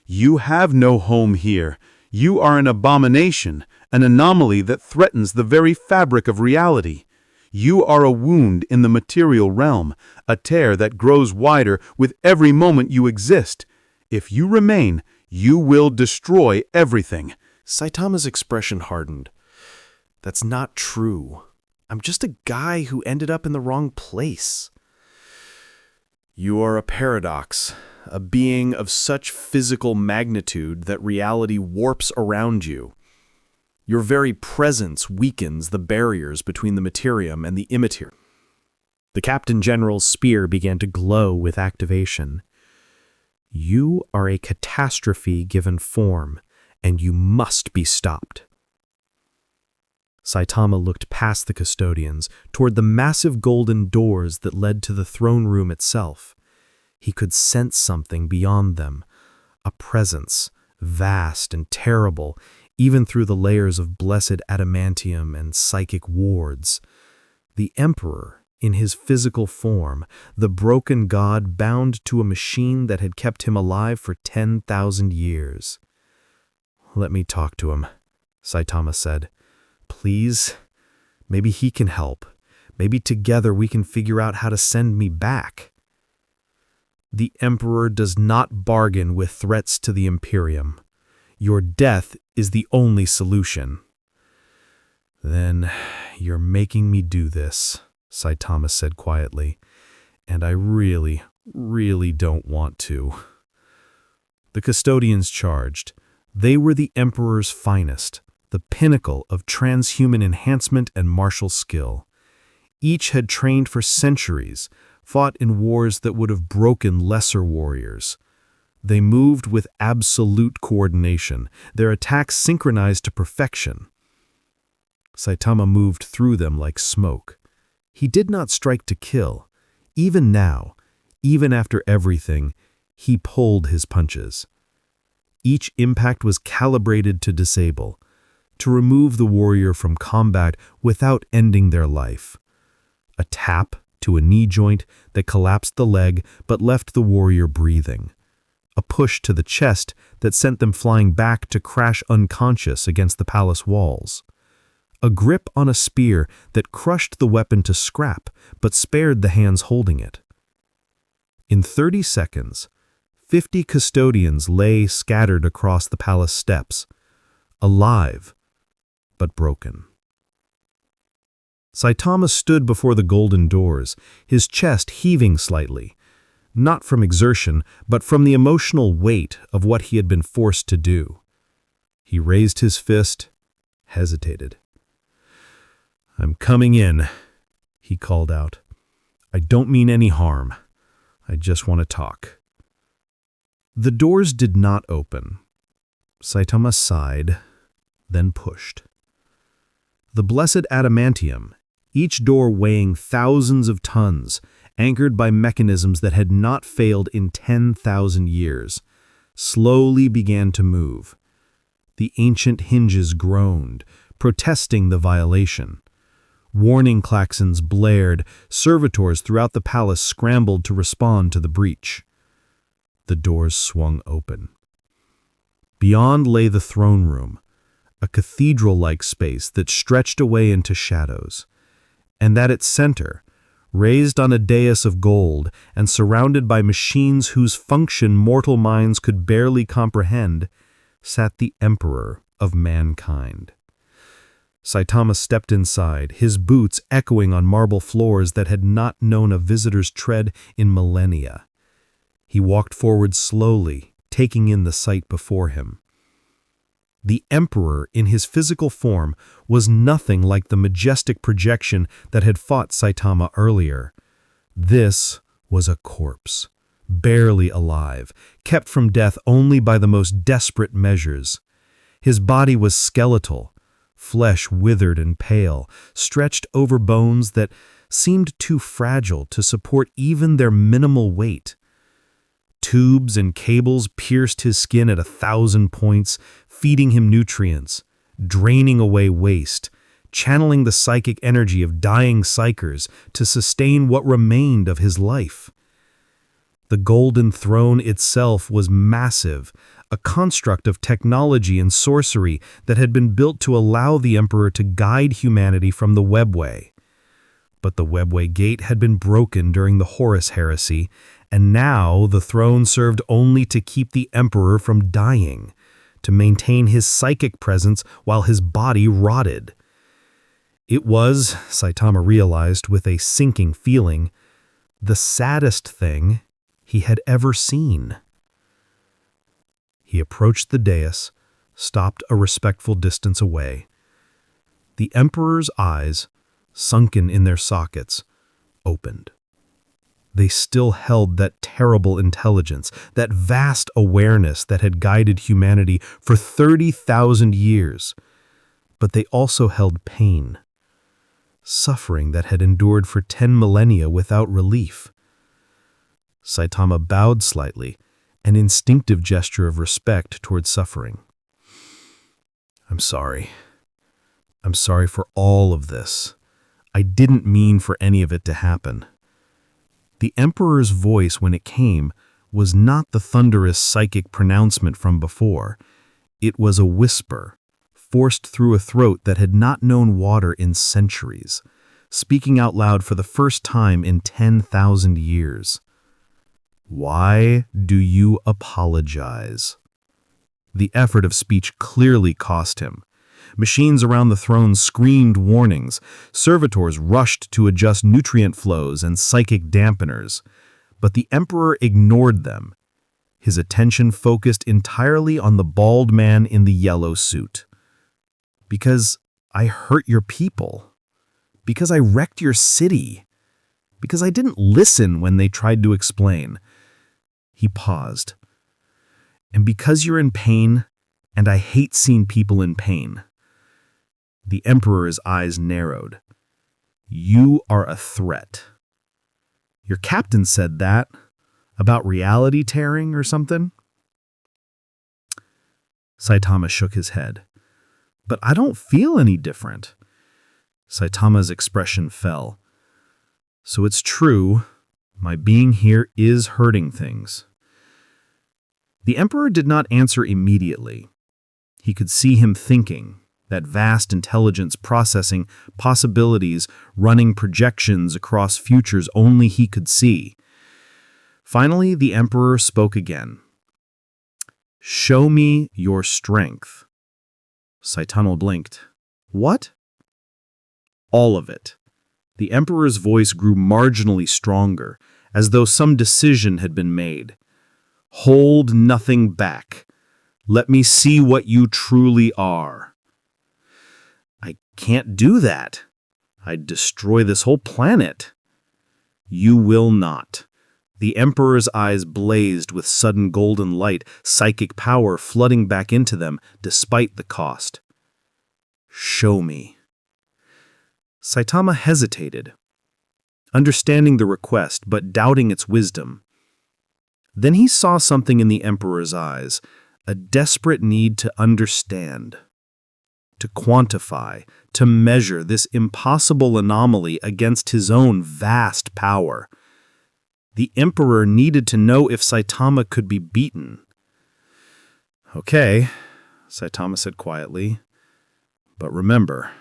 B: "You have no home here. You are an abomination, an anomaly that threatens the very fabric of reality. You are a wound in the material realm, a tear that grows wider with every moment you exist. If you remain, you will destroy everything."
A: Saitama's expression hardened. "That's not true. I'm just a guy who ended up in the wrong place." "You are a paradox, a being of such physical magnitude that reality warps around you. Your very presence weakens the barriers between the materium and the immaterial." The Captain General's spear began to glow with activation. "You are a catastrophe given form, and you must be stopped." Saitama looked past the custodians toward the massive golden doors that led to the throne room itself. He could sense something beyond them, a presence, vast and terrible, even through the layers of blessed adamantium and psychic wards. The Emperor, in his physical form, the broken god bound to a machine that had kept him alive for 10,000 years. "Let me talk to him," Saitama said. "Please, maybe he can help. Maybe together we can figure out how to send me back." "The Emperor does not bargain with threats to the Imperium. Your death is the only solution." "Then you're making me do this," Saitama said quietly, "and I really, really don't want to." The custodians charged. They were the Emperor's finest, the pinnacle of transhuman enhancement and martial skill. Each had trained for centuries, fought in wars that would have broken lesser warriors. They moved with absolute coordination, their attacks synchronized to perfection. Saitama moved through them like smoke. He did not strike to kill. Even now, even after everything, he pulled his punches. Each impact was calibrated to disable, to remove the warrior from combat without ending their life. A tap to a knee joint that collapsed the leg but left the warrior breathing. A push to the chest that sent them flying back to crash unconscious against the palace walls. A grip on a spear that crushed the weapon to scrap but spared the hands holding it. In 30 seconds, 50 custodians lay scattered across the palace steps, alive but broken. Saitama stood before the golden doors, his chest heaving slightly, not from exertion, but from the emotional weight of what he had been forced to do. He raised his fist, hesitated. "I'm coming in," he called out. "I don't mean any harm. I just want to talk." The doors did not open. Saitama sighed, then pushed. The blessed adamantium, each door weighing thousands of tons, anchored by mechanisms that had not failed in 10,000 years, slowly began to move. The ancient hinges groaned, protesting the violation. Warning klaxons blared, servitors throughout the palace scrambled to respond to the breach. The doors swung open. Beyond lay the throne room, a cathedral-like space that stretched away into shadows, and at its center, raised on a dais of gold and surrounded by machines whose function mortal minds could barely comprehend,
C: sat the Emperor of mankind. Saitama stepped inside, his boots echoing on marble floors that had not known a visitor's tread in millennia. He walked forward slowly, taking in the sight before him. The Emperor, in his physical form, was nothing like the majestic projection that had fought Saitama earlier. This was a corpse, barely alive, kept from death only by the most desperate measures. His body was skeletal, flesh withered and pale, stretched over bones that seemed too fragile to support even their minimal weight. Tubes and cables pierced his skin at 1,000 points, feeding him nutrients, draining away waste, channeling the psychic energy of dying psychers to sustain what remained of his life. The golden throne itself was massive, a construct of technology and sorcery that had been built to allow the Emperor to guide humanity from the webway. But the webway gate had been broken during the Horus heresy, and now the throne served only to keep the Emperor from dying, to maintain his psychic presence while his body rotted. It was, Saitama realized with a sinking feeling, the saddest thing he had ever seen. He approached the dais, stopped a respectful distance away. The Emperor's eyes, sunken in their sockets, opened. They still held that terrible intelligence, that vast awareness that had guided humanity for 30,000 years. But they also held pain, suffering that had endured for 10 millennia without relief. Saitama bowed slightly, an instinctive gesture of respect toward suffering. "I'm sorry. I'm sorry for all of this. I didn't mean for any of it to happen." The Emperor's voice, when it came, was not the thunderous psychic pronouncement from before. It was a whisper, forced through a throat that had not known water in centuries, speaking out loud for the first time in 10,000 years. "Why do you apologize?" The effort of speech clearly cost him. Machines around the throne screamed warnings. Servitors rushed to adjust nutrient flows and psychic dampeners. But the Emperor ignored them. His attention focused entirely on the bald man in the yellow suit. "Because I hurt your people. Because I wrecked your city. Because I didn't listen when they tried to explain." He paused. "And because you're in pain, and I hate seeing people in pain." The Emperor's eyes narrowed. "You are a threat. Your captain said that, about reality tearing or something?" Saitama shook his head. "But I don't feel any different." Saitama's expression fell. "So it's true. My being here is hurting things." The Emperor did not answer immediately. He could see him thinking, that vast intelligence processing possibilities, running projections across futures only he could see. Finally, the Emperor spoke again. "Show me your strength." Saitama blinked. "What?" "All of it." The Emperor's voice grew marginally stronger, as though some decision had been made. "Hold nothing back. Let me see what you truly are." "I can't do that. I'd destroy this whole planet." "You will not." The Emperor's eyes blazed with sudden golden light, psychic power flooding back into them despite the cost. "Show me." Saitama hesitated, understanding the request but doubting its wisdom. Then he saw something in the Emperor's eyes, a desperate need to understand, to quantify, to measure this impossible anomaly against his own vast power. The Emperor needed to know if Saitama could be beaten. "Okay," Saitama said quietly, "but remember,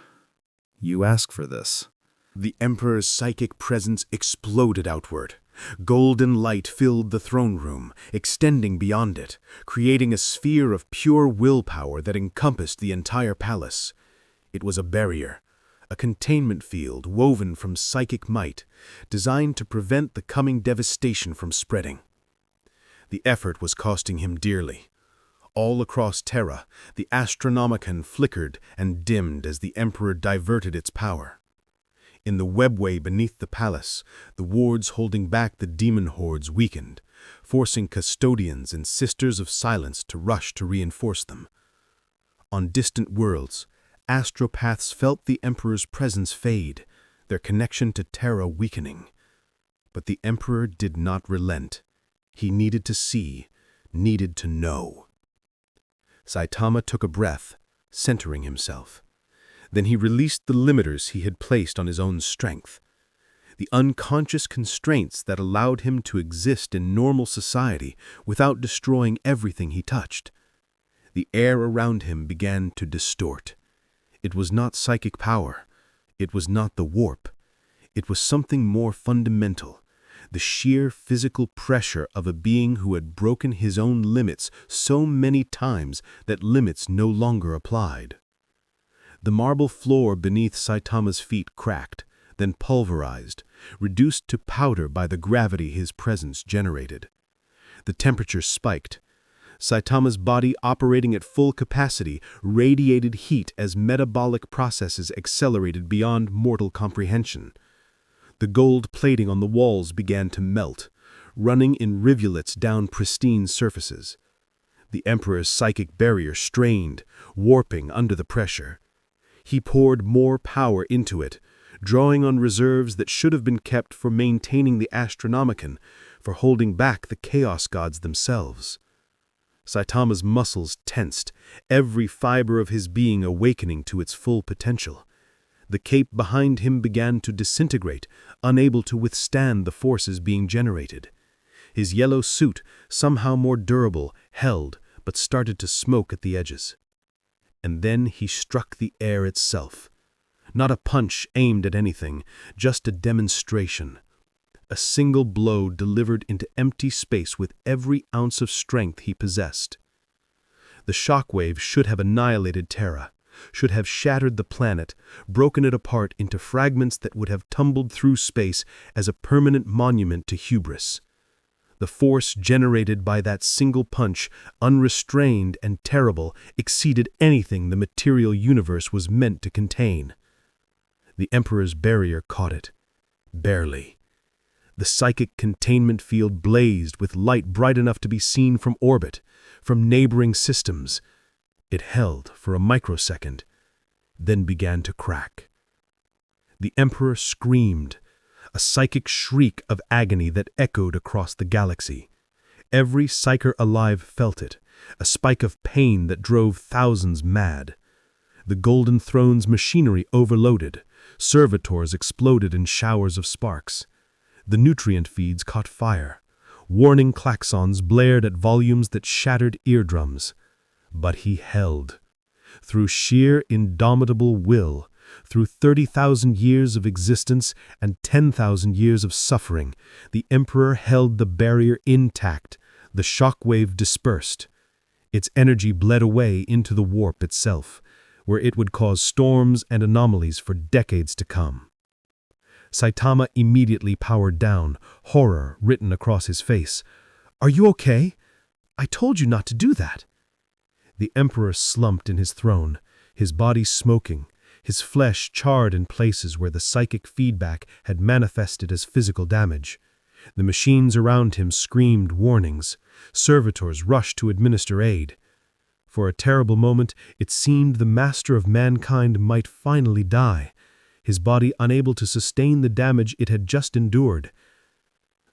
C: you asked for this."
B: The Emperor's psychic presence exploded outward. Golden light filled the throne room, extending beyond it, creating a sphere of pure willpower that encompassed the entire palace. It was a barrier, a containment field woven from psychic might, designed to prevent the coming devastation from spreading. The effort was costing him dearly. All across Terra, the Astronomicon flickered and dimmed as the Emperor diverted its power. In the webway beneath the palace, the wards holding back the demon hordes weakened, forcing custodians and Sisters of Silence to rush to reinforce them. On distant worlds, astropaths felt the Emperor's presence fade, their connection to Terra weakening. But the Emperor did not relent. He needed to see, needed to know. Saitama took a breath, centering himself. Then he released the limiters he had placed on his own strength, the unconscious constraints that allowed him to exist in normal society without destroying everything he touched. The air around him began to distort. It was not psychic power. It was not the warp. It was something more fundamental, the sheer physical pressure of a being who had broken his own limits so many times that limits no longer applied. The marble floor beneath Saitama's feet cracked, then pulverized, reduced to powder by the gravity his presence generated. The temperature spiked. Saitama's body, operating at full capacity, radiated heat as metabolic processes accelerated beyond mortal comprehension. The gold plating on the walls began to melt, running in rivulets down pristine surfaces. The Emperor's psychic barrier strained, warping under the pressure. He poured more power into it, drawing on reserves that should have been kept for maintaining the Astronomicon, for holding back the Chaos Gods themselves. Saitama's muscles tensed, every fiber of his being awakening to its full potential. The cape behind him began to disintegrate, unable to withstand the forces being generated. His yellow suit, somehow more durable, held, but started to smoke at the edges. And then he struck the air itself. Not a punch aimed at anything, just a demonstration. A single blow delivered into empty space with every ounce of strength he possessed. The shockwave should have annihilated Terra, should have shattered the planet, broken it apart into fragments that would have tumbled through space as a permanent monument to hubris. The force generated by that single punch, unrestrained and terrible, exceeded anything the material universe was meant to contain. The Emperor's barrier caught it. Barely. The psychic containment field blazed with light bright enough to be seen from orbit, from neighboring systems. It held for a microsecond, then began to crack. The Emperor screamed, a psychic shriek of agony that echoed across the galaxy. Every psyker alive felt it, a spike of pain that drove thousands mad. The Golden Throne's machinery overloaded, servitors exploded in showers of sparks. The nutrient feeds caught fire. Warning klaxons blared at volumes that shattered eardrums. But he held. Through sheer indomitable will, through 30,000 years of existence and 10,000 years of suffering, the Emperor held the barrier intact, the shockwave dispersed. Its energy bled away into the warp itself, where it would cause storms and anomalies for decades to come. Saitama immediately powered down, horror written across his face. "Are you okay? I told you not to do that." The Emperor slumped in his throne, his body smoking, his flesh charred in places where the psychic feedback had manifested as physical damage. The machines around him screamed warnings. Servitors rushed to administer aid. For a terrible moment, it seemed the master of mankind might finally die, his body unable to sustain the damage it had just endured.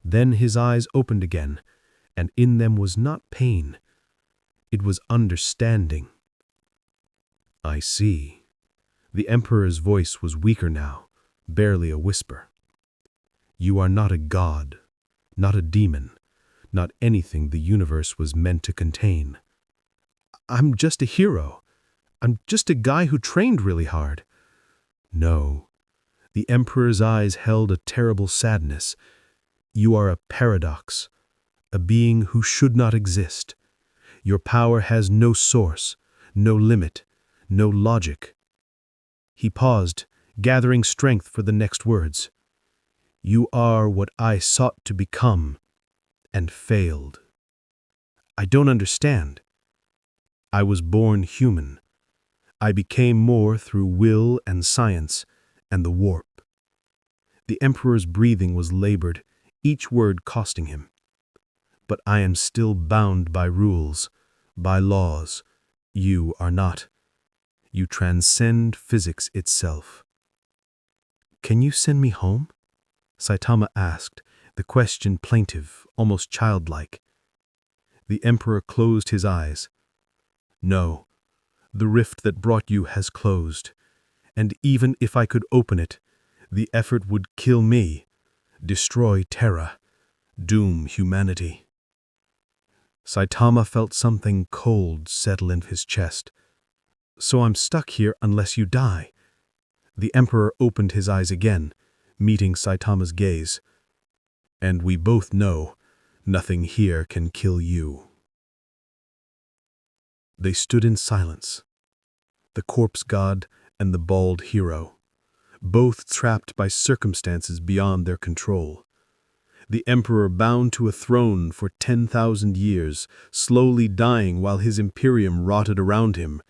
B: Then his eyes opened again, and in them was not pain. It was understanding. "I see." The Emperor's voice was weaker now, barely a whisper. "You are not a god, not a demon, not anything the universe was meant to contain." "I'm just a hero. I'm just a guy who trained really hard." "No." The Emperor's eyes held a terrible sadness.
C: You are a paradox, a being who should not exist. Your power has no source, no limit, no logic. He paused, gathering strength for the next words. You are what I sought to become, and failed. I don't understand. I was born human. I became more through will and science and the warp. The Emperor's breathing was labored, each word costing him. But I am still bound by rules, by laws. You are not. You transcend physics itself. Can you send me home? Saitama asked, the question plaintive, almost childlike. The Emperor closed his eyes. No, the rift that brought you has closed, and even if I could open it, the effort would kill me, destroy Terra, doom humanity. Saitama felt something cold settle in his chest. So I'm stuck here unless you die. The Emperor opened his eyes again, meeting Saitama's gaze. And we both know nothing here can kill you. They stood in silence, the corpse god and the bald hero, both trapped by circumstances beyond their control. The Emperor bound to a throne for 10,000 years, slowly dying while his imperium rotted around him.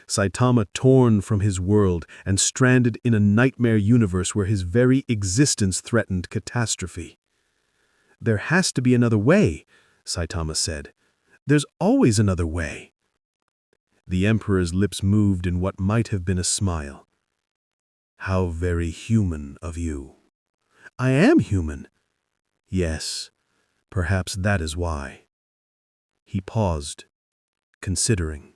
C: Saitama torn from his world and stranded in a nightmare universe where his very existence threatened catastrophe. There has to be another way, Saitama said. There's always another way. The Emperor's lips moved in what might have been a smile. How very human of you. I am human. Yes, perhaps that is why. He paused, considering.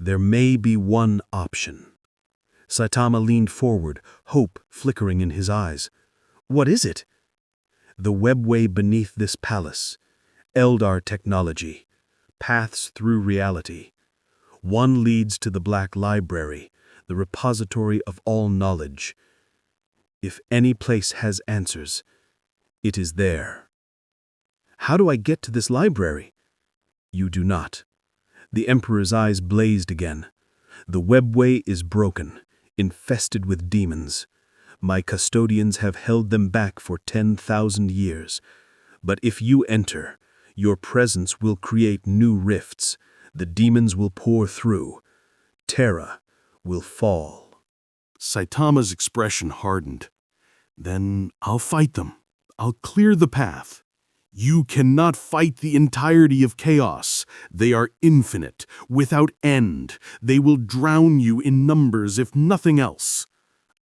C: There may be one option. Saitama leaned forward, hope flickering in his eyes. What is it? The webway beneath this palace. Eldar technology. Paths through reality. One leads to the Black Library, the repository of all knowledge. If any place has answers, it is there. How do I get to this library? You do not. The Emperor's eyes blazed again. The webway is broken, infested with demons. My custodians have held them back for 10,000 years. But if you enter, your presence will create new rifts. The demons will pour through. Terra will fall.
B: Saitama's expression hardened. Then I'll fight them. I'll clear the path. You cannot fight the entirety of chaos. They are infinite, without end. They will drown you in numbers, if nothing else.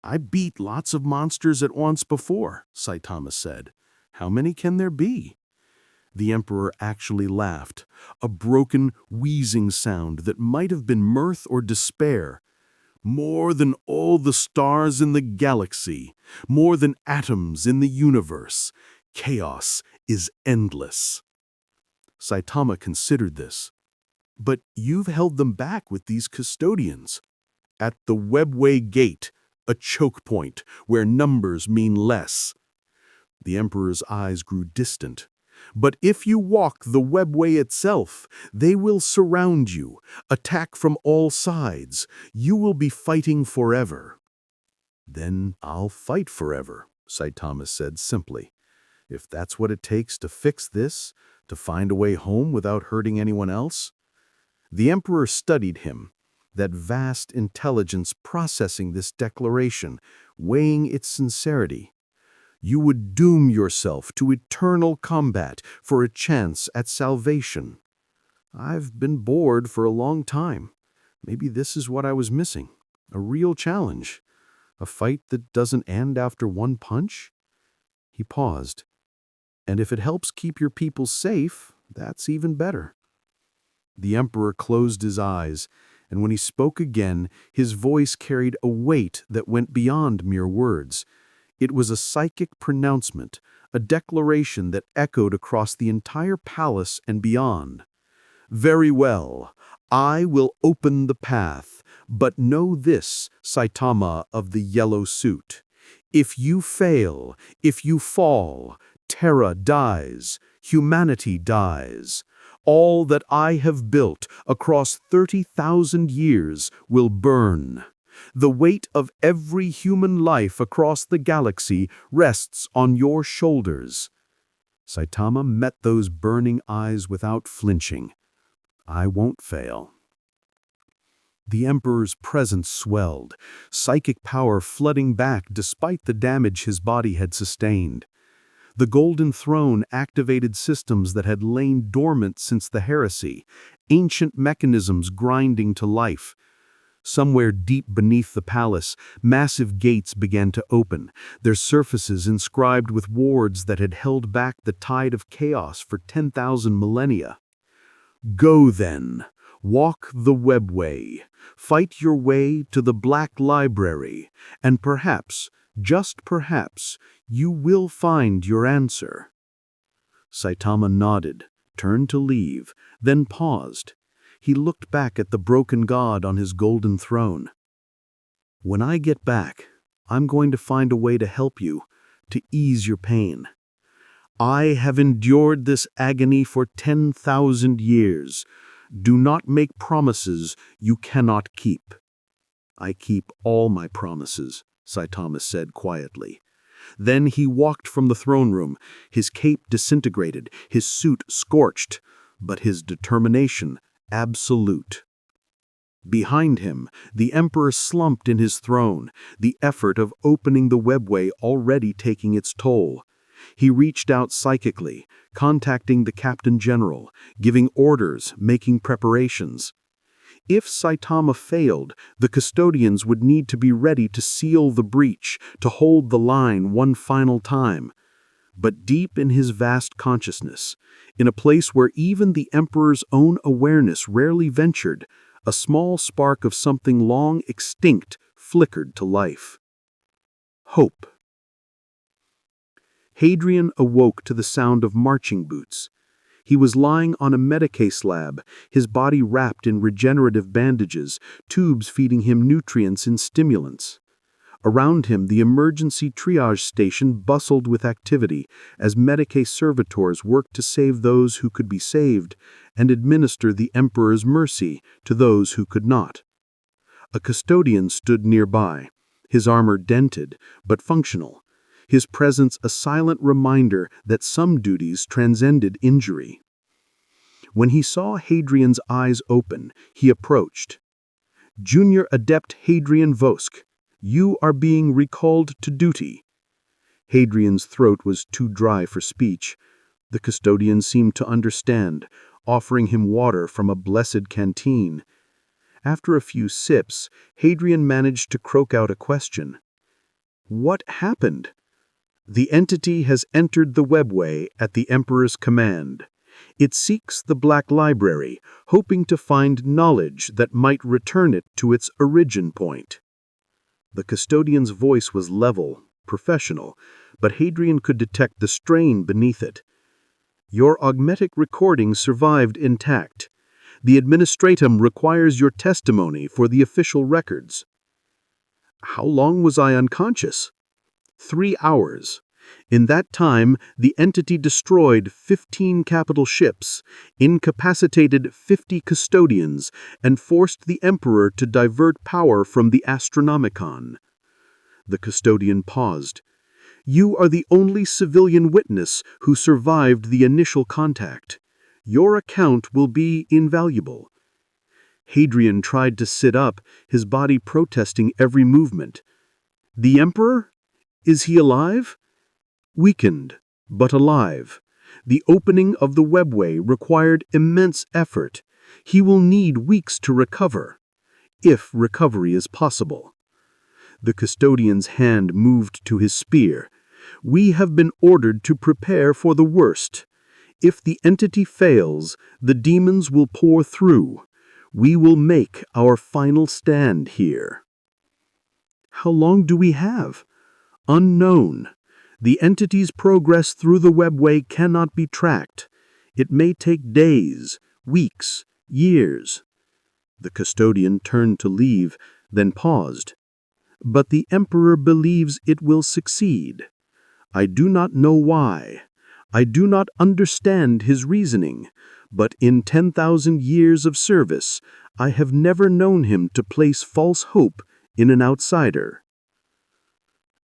B: I beat lots of monsters at once before, Saitama said. How many can there be? The Emperor actually laughed, a broken, wheezing sound that might have been mirth or despair. More than all the stars in the galaxy, more than atoms in the universe. Chaos is endless. Saitama considered this. But you've held them back with these custodians. At the webway gate, a choke point where numbers mean less. The Emperor's eyes grew distant. But if you walk the webway itself, they will surround you, attack from all sides. You will be fighting forever. Then I'll fight forever, Saitama said simply. If that's what it takes to fix this, to find a way home without hurting anyone else. The Emperor studied him, that vast intelligence processing this declaration, weighing its sincerity. You would doom yourself to eternal combat for a chance at salvation. I've been bored for a long time. Maybe this is what I was missing. A real challenge. A fight that doesn't end after one punch? He paused. And if it helps keep your people safe, that's even better. The Emperor closed his eyes, and when he spoke again, his voice carried a weight that went beyond mere words. It was a psychic pronouncement, a declaration that echoed across the entire palace and beyond. Very well, I will open the path, but know this, Saitama of the yellow suit. If you fail, if you fall, Terra dies, humanity dies. All that I have built across 30,000 years will burn. The weight of every human life across the galaxy rests on your shoulders." Saitama met those burning eyes without flinching. "I won't fail." The Emperor's presence swelled, psychic power flooding back despite the damage his body had sustained. The Golden Throne activated systems that had lain dormant since the heresy, ancient mechanisms grinding to life. Somewhere deep beneath the palace, massive gates began to open, their surfaces inscribed with wards that had held back the tide of chaos for 10,000 millennia. "Go then, walk the webway, fight your way to the Black Library, and perhaps, just perhaps, you will find your answer." Saitama nodded, turned to leave, then paused. He looked back at the broken god on his golden throne. "When I get back, I'm going to find a way to help you, to ease your pain. I have endured this agony for 10,000 years. Do not make promises you cannot keep." "I keep all my promises," Saitama said quietly. Then he walked from the throne room, his cape disintegrated, his suit scorched, but his determination absolute. Behind him, the Emperor slumped in his throne, the effort of opening the webway already taking its toll. He reached out psychically, contacting the Captain General, giving orders, making preparations. If Saitama failed, the custodians would need to be ready to seal the breach, to hold the line one final time. But deep in his vast consciousness, in a place where even the Emperor's own awareness rarely ventured, a small spark of something long extinct flickered to life. Hope. Hadrian awoke to the sound of marching boots. He was lying on a Medicae slab, his body wrapped in regenerative bandages, tubes feeding him nutrients and stimulants. Around him, the emergency triage station bustled with activity as Medicae servitors worked to save those who could be saved and administer the Emperor's mercy to those who could not. A custodian stood nearby, his armor dented but functional, his presence a silent reminder that some duties transcended injury. When he saw Hadrian's eyes open, he approached. "Junior Adept Hadrian Vosk, you are being recalled to duty." Hadrian's throat was too dry for speech. The custodian seemed to understand, offering him water from a blessed canteen. After a few sips, Hadrian managed to croak out a question. "What happened?" "The entity has entered the webway at the Emperor's command. It seeks the Black Library, hoping to find knowledge that might return it to its origin point." The custodian's voice was level, professional, but Hadrian could detect the strain beneath it. "Your augmetic recording survived intact. The administratum requires your testimony for the official records." "How long was I unconscious?" 3 hours. In that time, the entity destroyed 15 capital ships, incapacitated 50 custodians, and forced the Emperor to divert power from the Astronomicon. The custodian paused. "You are the only civilian witness who survived the initial contact. Your account will be invaluable." Hadrian tried to sit up, his body protesting every movement. "The Emperor? Is he alive?" "Weakened, but alive. The opening of the webway required immense effort. He will need weeks to recover, if recovery is possible." The custodian's hand moved to his spear. "We have been ordered to prepare for the worst. If the entity fails, the demons will pour through. We will make our final stand here." "How long do we have?" "Unknown. The entity's progress through the webway cannot be tracked. It may take days, weeks, years." The custodian turned to leave, then paused. but the Emperor believes it will succeed. I do not know why. I do not understand his reasoning, but in 10,000 years of service, I have never known him to place false hope in an outsider."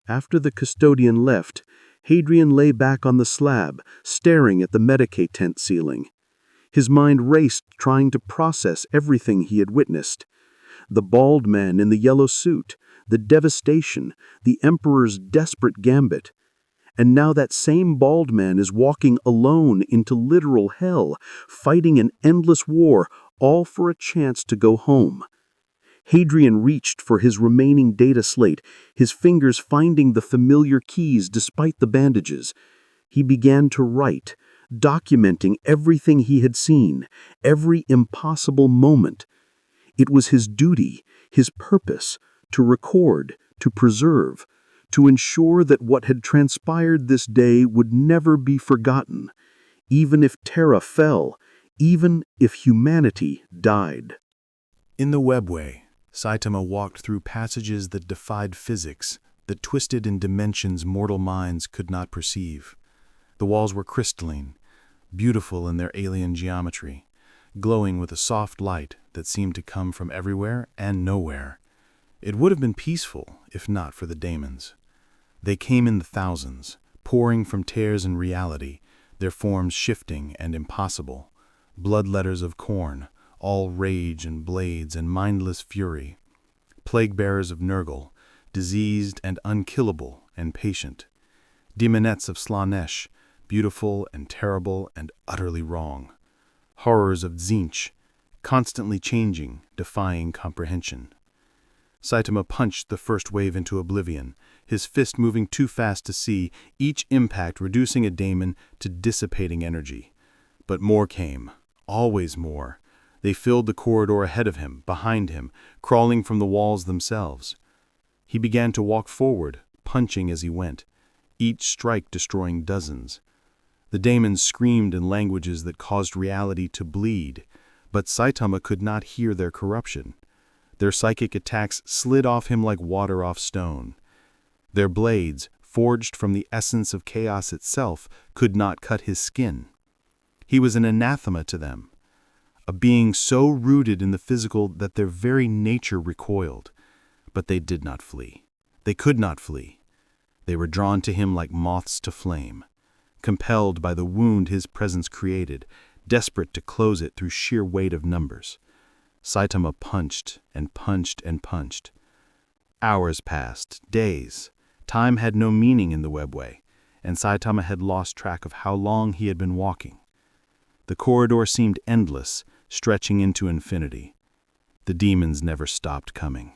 B: After the custodian left, Hadrian lay back on the slab, staring at the Medicae tent ceiling. His mind raced, trying to process everything he had witnessed. The bald man in the yellow suit, the devastation, the Emperor's desperate gambit. And now that same bald man is walking alone into literal hell, fighting an endless war, all for a chance to go home. Hadrian reached for his remaining data slate, his fingers finding the familiar keys despite the bandages. He began to write, documenting everything he had seen, every impossible moment. It was his duty, his purpose, to record, to preserve, to ensure that what had transpired this day would never be forgotten, even if Terra fell, even if humanity died.
A: In the webway, Saitama walked through passages that defied physics, that twisted in dimensions mortal minds could not perceive. The walls were crystalline, beautiful in their alien geometry, glowing with a soft light that seemed to come from everywhere and nowhere. It would have been peaceful if not for the daemons. They came in the thousands, pouring from tears in reality, their forms shifting and impossible. Bloodletters of corn, all rage and blades and mindless fury. Plague-bearers of Nurgle, diseased and unkillable and patient. Demonettes of Slanesh, beautiful and terrible and utterly wrong. Horrors of Tzeentch, constantly changing, defying comprehension. Saitama punched the first wave into oblivion, his fist moving too fast to see, each impact reducing a daemon to dissipating energy. But more came, always more. They filled the corridor ahead of him, behind him, crawling from the walls themselves. He began to walk forward, punching as he went, each strike destroying dozens. The daemons screamed in languages that caused reality to bleed, but Saitama could not hear their corruption. Their psychic attacks slid off him like water off stone. Their blades, forged from the essence of chaos itself, could not cut his skin. He was an anathema to them, a being so rooted in the physical that their very nature recoiled. But they did not flee. They could not flee. They were drawn to him like moths to flame, compelled by the wound his presence created, desperate to close it through sheer weight of numbers. Saitama punched and punched and punched. Hours passed, days. Time had no meaning in the webway, and Saitama had lost track of how long he had been walking. The corridor seemed endless, stretching into infinity. The demons never stopped coming.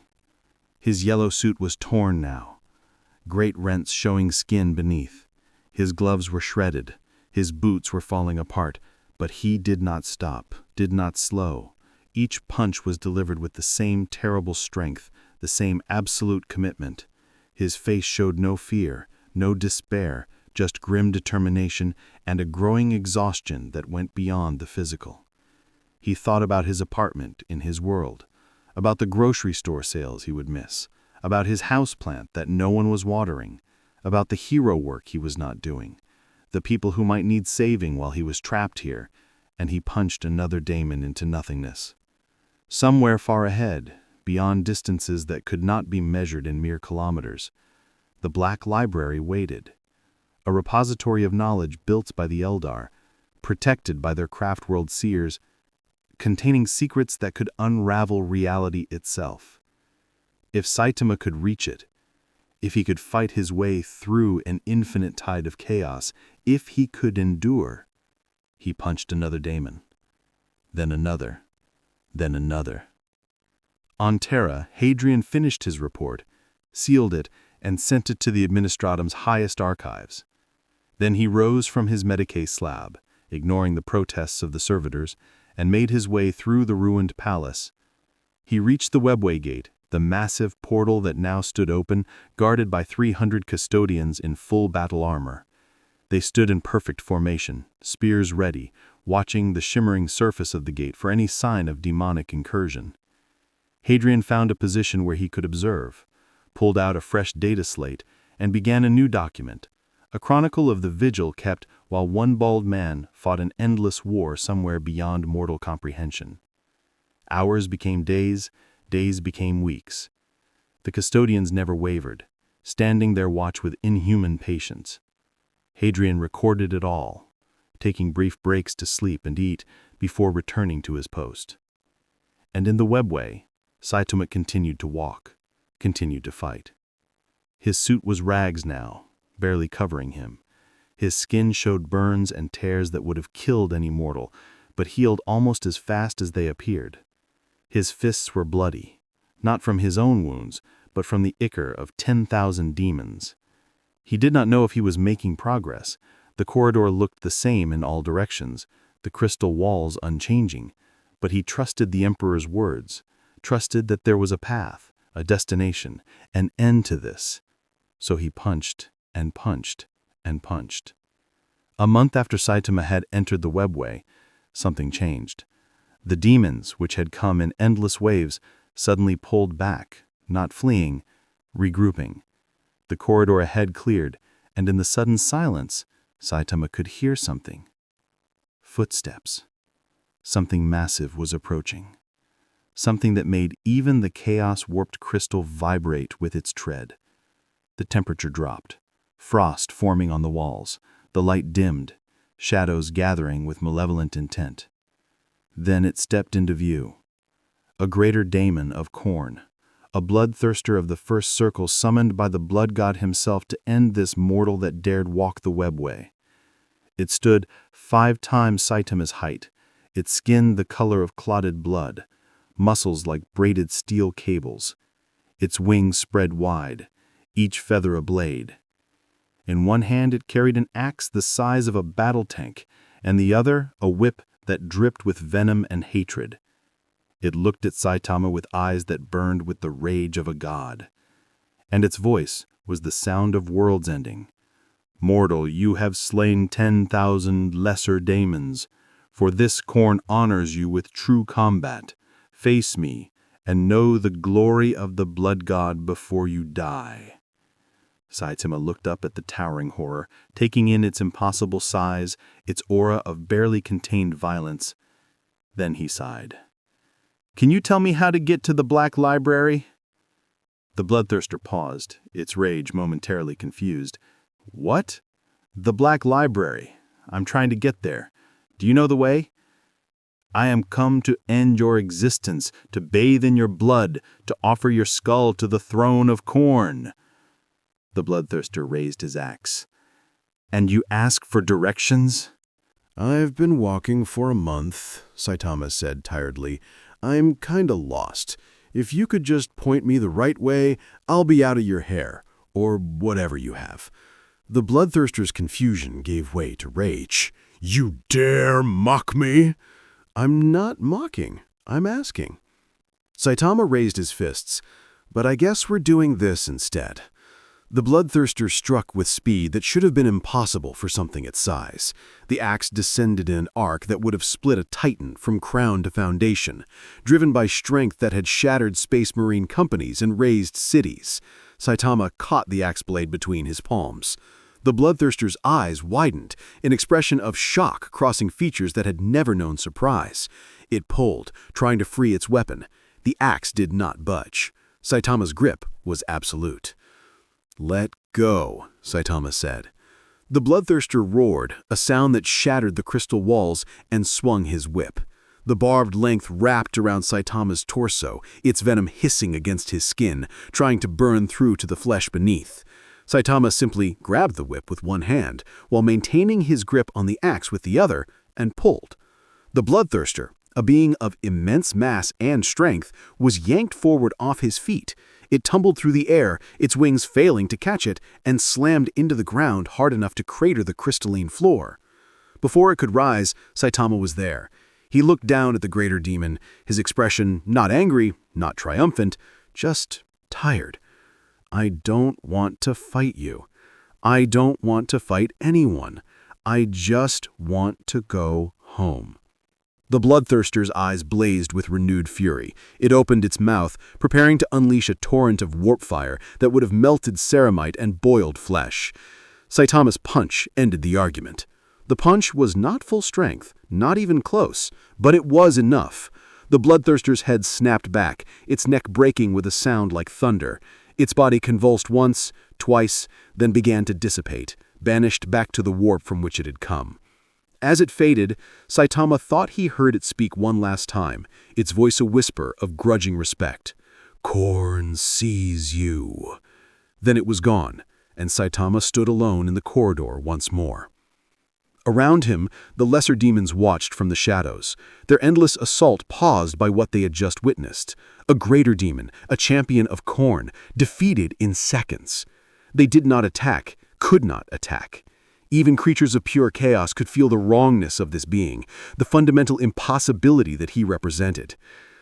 A: His yellow suit was torn now, great rents showing skin beneath. His gloves were shredded, his boots were falling apart, but he did not stop, did not slow. Each punch was delivered with the same terrible strength, the same absolute commitment. His face showed no fear, no despair, just grim determination and a growing exhaustion that went beyond the physical. He thought about his apartment in his world, about the grocery store sales he would miss, about his houseplant that no one was watering, about the hero work he was not doing, the people who might need saving while he was trapped here, and he punched another daemon into nothingness. Somewhere far ahead, beyond distances that could not be measured in mere kilometers, the Black Library waited, a repository of knowledge built by the Eldar, protected by their craftworld seers, containing secrets that could unravel reality itself. If Saitama could reach it, if he could fight his way through an infinite tide of chaos, if he could endure, he punched another daemon, then another, then another. On Terra, Hadrian finished his report, sealed it, and sent it to the Administratum's highest archives. Then he rose from his Medicae slab, ignoring the protests of the servitors, and made his way through the ruined palace. He reached the webway gate, the massive portal that now stood open, guarded by 300 custodians in full battle armor. They stood in perfect formation, spears ready, watching the shimmering surface of the gate for any sign of demonic incursion. Hadrian found a position where he could observe,
B: pulled out a fresh data slate, and began a new document, a chronicle of the vigil kept while one bald man fought an endless war somewhere beyond mortal comprehension. Hours became days, days became weeks. The custodians never wavered, standing their watch with inhuman patience. Hadrian recorded it all, taking brief breaks to sleep and eat before returning to his post. And in the webway, Saitama continued to walk, continued to fight. His suit was rags now, barely covering him. His skin showed burns and tears that would have killed any mortal, but healed almost as fast as they appeared. His fists were bloody, not from his own wounds, but from the ichor of 10,000 demons. He did not know if he was making progress. The corridor looked the same in all directions, the crystal walls unchanging, but he trusted the Emperor's words, trusted that there was a path, a destination, an end to this. So he punched and punched and punched. A month after Saitama had entered the webway, something changed. The demons, which had come in endless waves, suddenly pulled back, not fleeing, regrouping. The corridor ahead cleared, and in the sudden silence, Saitama could hear something. Footsteps. Something massive was approaching. Something that made even the chaos-warped crystal vibrate with its tread. The temperature dropped, frost forming on the walls, the light dimmed, shadows gathering with malevolent intent. Then it stepped into view. A greater daemon of Khorne, a bloodthirster of the first circle summoned by the blood god himself to end this mortal that dared walk the webway. It stood 5 times Saitama's height, its skin the color of clotted blood, muscles like braided steel cables, its wings spread wide, each feather a blade. In one hand it carried an axe the size of a battle tank, and the other a whip that dripped with venom and hatred. It looked at Saitama with eyes that burned with the rage of a god. And its voice was the sound of worlds ending. "Mortal, you have slain 10,000 lesser daemons. For this Khorne honors you with true combat. Face me, and know the glory of the blood god before you die." Saitama looked up at the towering horror, taking in its impossible size, its aura of barely contained violence. Then he sighed. "Can you tell me how to get to the Black Library?" The bloodthirster paused, its rage momentarily confused. "What?" "The Black Library. I'm trying to get there. Do you know the way?" "I am come to end your existence, to bathe in your blood, to offer your skull to the throne of Khorne." The bloodthirster raised his axe. "And you ask for directions?"
A: "I've been walking for a month," Saitama said tiredly. "I'm kinda lost. If you could just point me the right way, I'll be out of your hair, or whatever you have." The bloodthirster's confusion gave way to rage. "You dare mock me?" "I'm not mocking. I'm asking." Saitama raised his fists. "But I guess we're doing this instead." The bloodthirster struck with speed that should have been impossible for something its size. The axe descended in an arc that would have split a titan from crown to foundation, driven by strength that had shattered space marine companies and razed cities. Saitama caught the axe blade between his palms. The bloodthirster's eyes widened, an expression of shock crossing features that had never known surprise. It pulled, trying to free its weapon. The axe did not budge. Saitama's grip was absolute. "Let go," Saitama said. The bloodthirster roared, a sound that shattered the crystal walls, and swung his whip. The barbed length wrapped around Saitama's torso, its venom hissing against his skin, trying to burn through to the flesh beneath. Saitama simply grabbed the whip with one hand, while maintaining his grip on the axe with the other, and pulled. The bloodthirster, a being of immense mass and strength, was yanked forward off his feet. It tumbled through the air, its wings failing to catch it, and slammed into the ground hard enough to crater the crystalline floor. Before it could rise, Saitama was there. He looked down at the greater demon, his expression not angry, not triumphant, just tired. "I don't want to fight you. I don't want to fight anyone. I just want to go home."
B: The bloodthirster's eyes blazed with renewed fury. It opened its mouth, preparing to unleash a torrent of warp fire that would have melted ceramite and boiled flesh. Saitama's punch ended the argument. The punch was not full strength, not even close, but it was enough. The bloodthirster's head snapped back, its neck breaking with a sound like thunder. Its body convulsed once, twice, then began to dissipate, banished back to the warp from which it had come. As it faded, Saitama thought he heard it speak one last time, its voice a whisper of grudging respect. "Khorne sees you." Then it was gone, and Saitama stood alone in the corridor once more. Around him, the lesser demons watched from the shadows, their endless assault paused by what they had just witnessed. A greater demon, a champion of Khorne, defeated in seconds. They did not attack, could not attack. Even creatures of pure chaos could feel the wrongness of this being, the fundamental impossibility that he represented.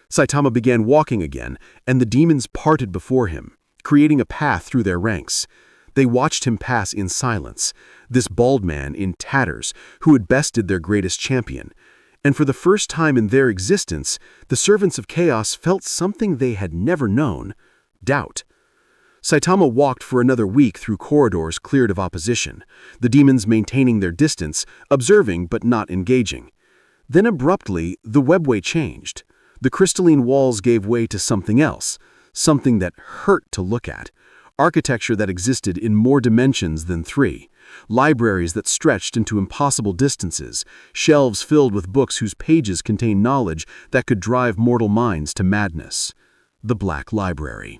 B: Saitama began walking again, and the demons parted before him, creating a path through their ranks. They watched him pass in silence, this bald man in tatters who had bested their greatest champion. And for the first time in their existence, the servants of chaos felt something they had never known: doubt. Saitama walked for another week through corridors cleared of opposition, the demons maintaining their distance, observing but not engaging. Then abruptly, the webway changed. The crystalline walls gave way to something else, something that hurt to look at. Architecture that existed in more dimensions than 3. Libraries that stretched into impossible distances, shelves filled with books whose pages contained knowledge that could drive mortal minds to madness. The Black Library.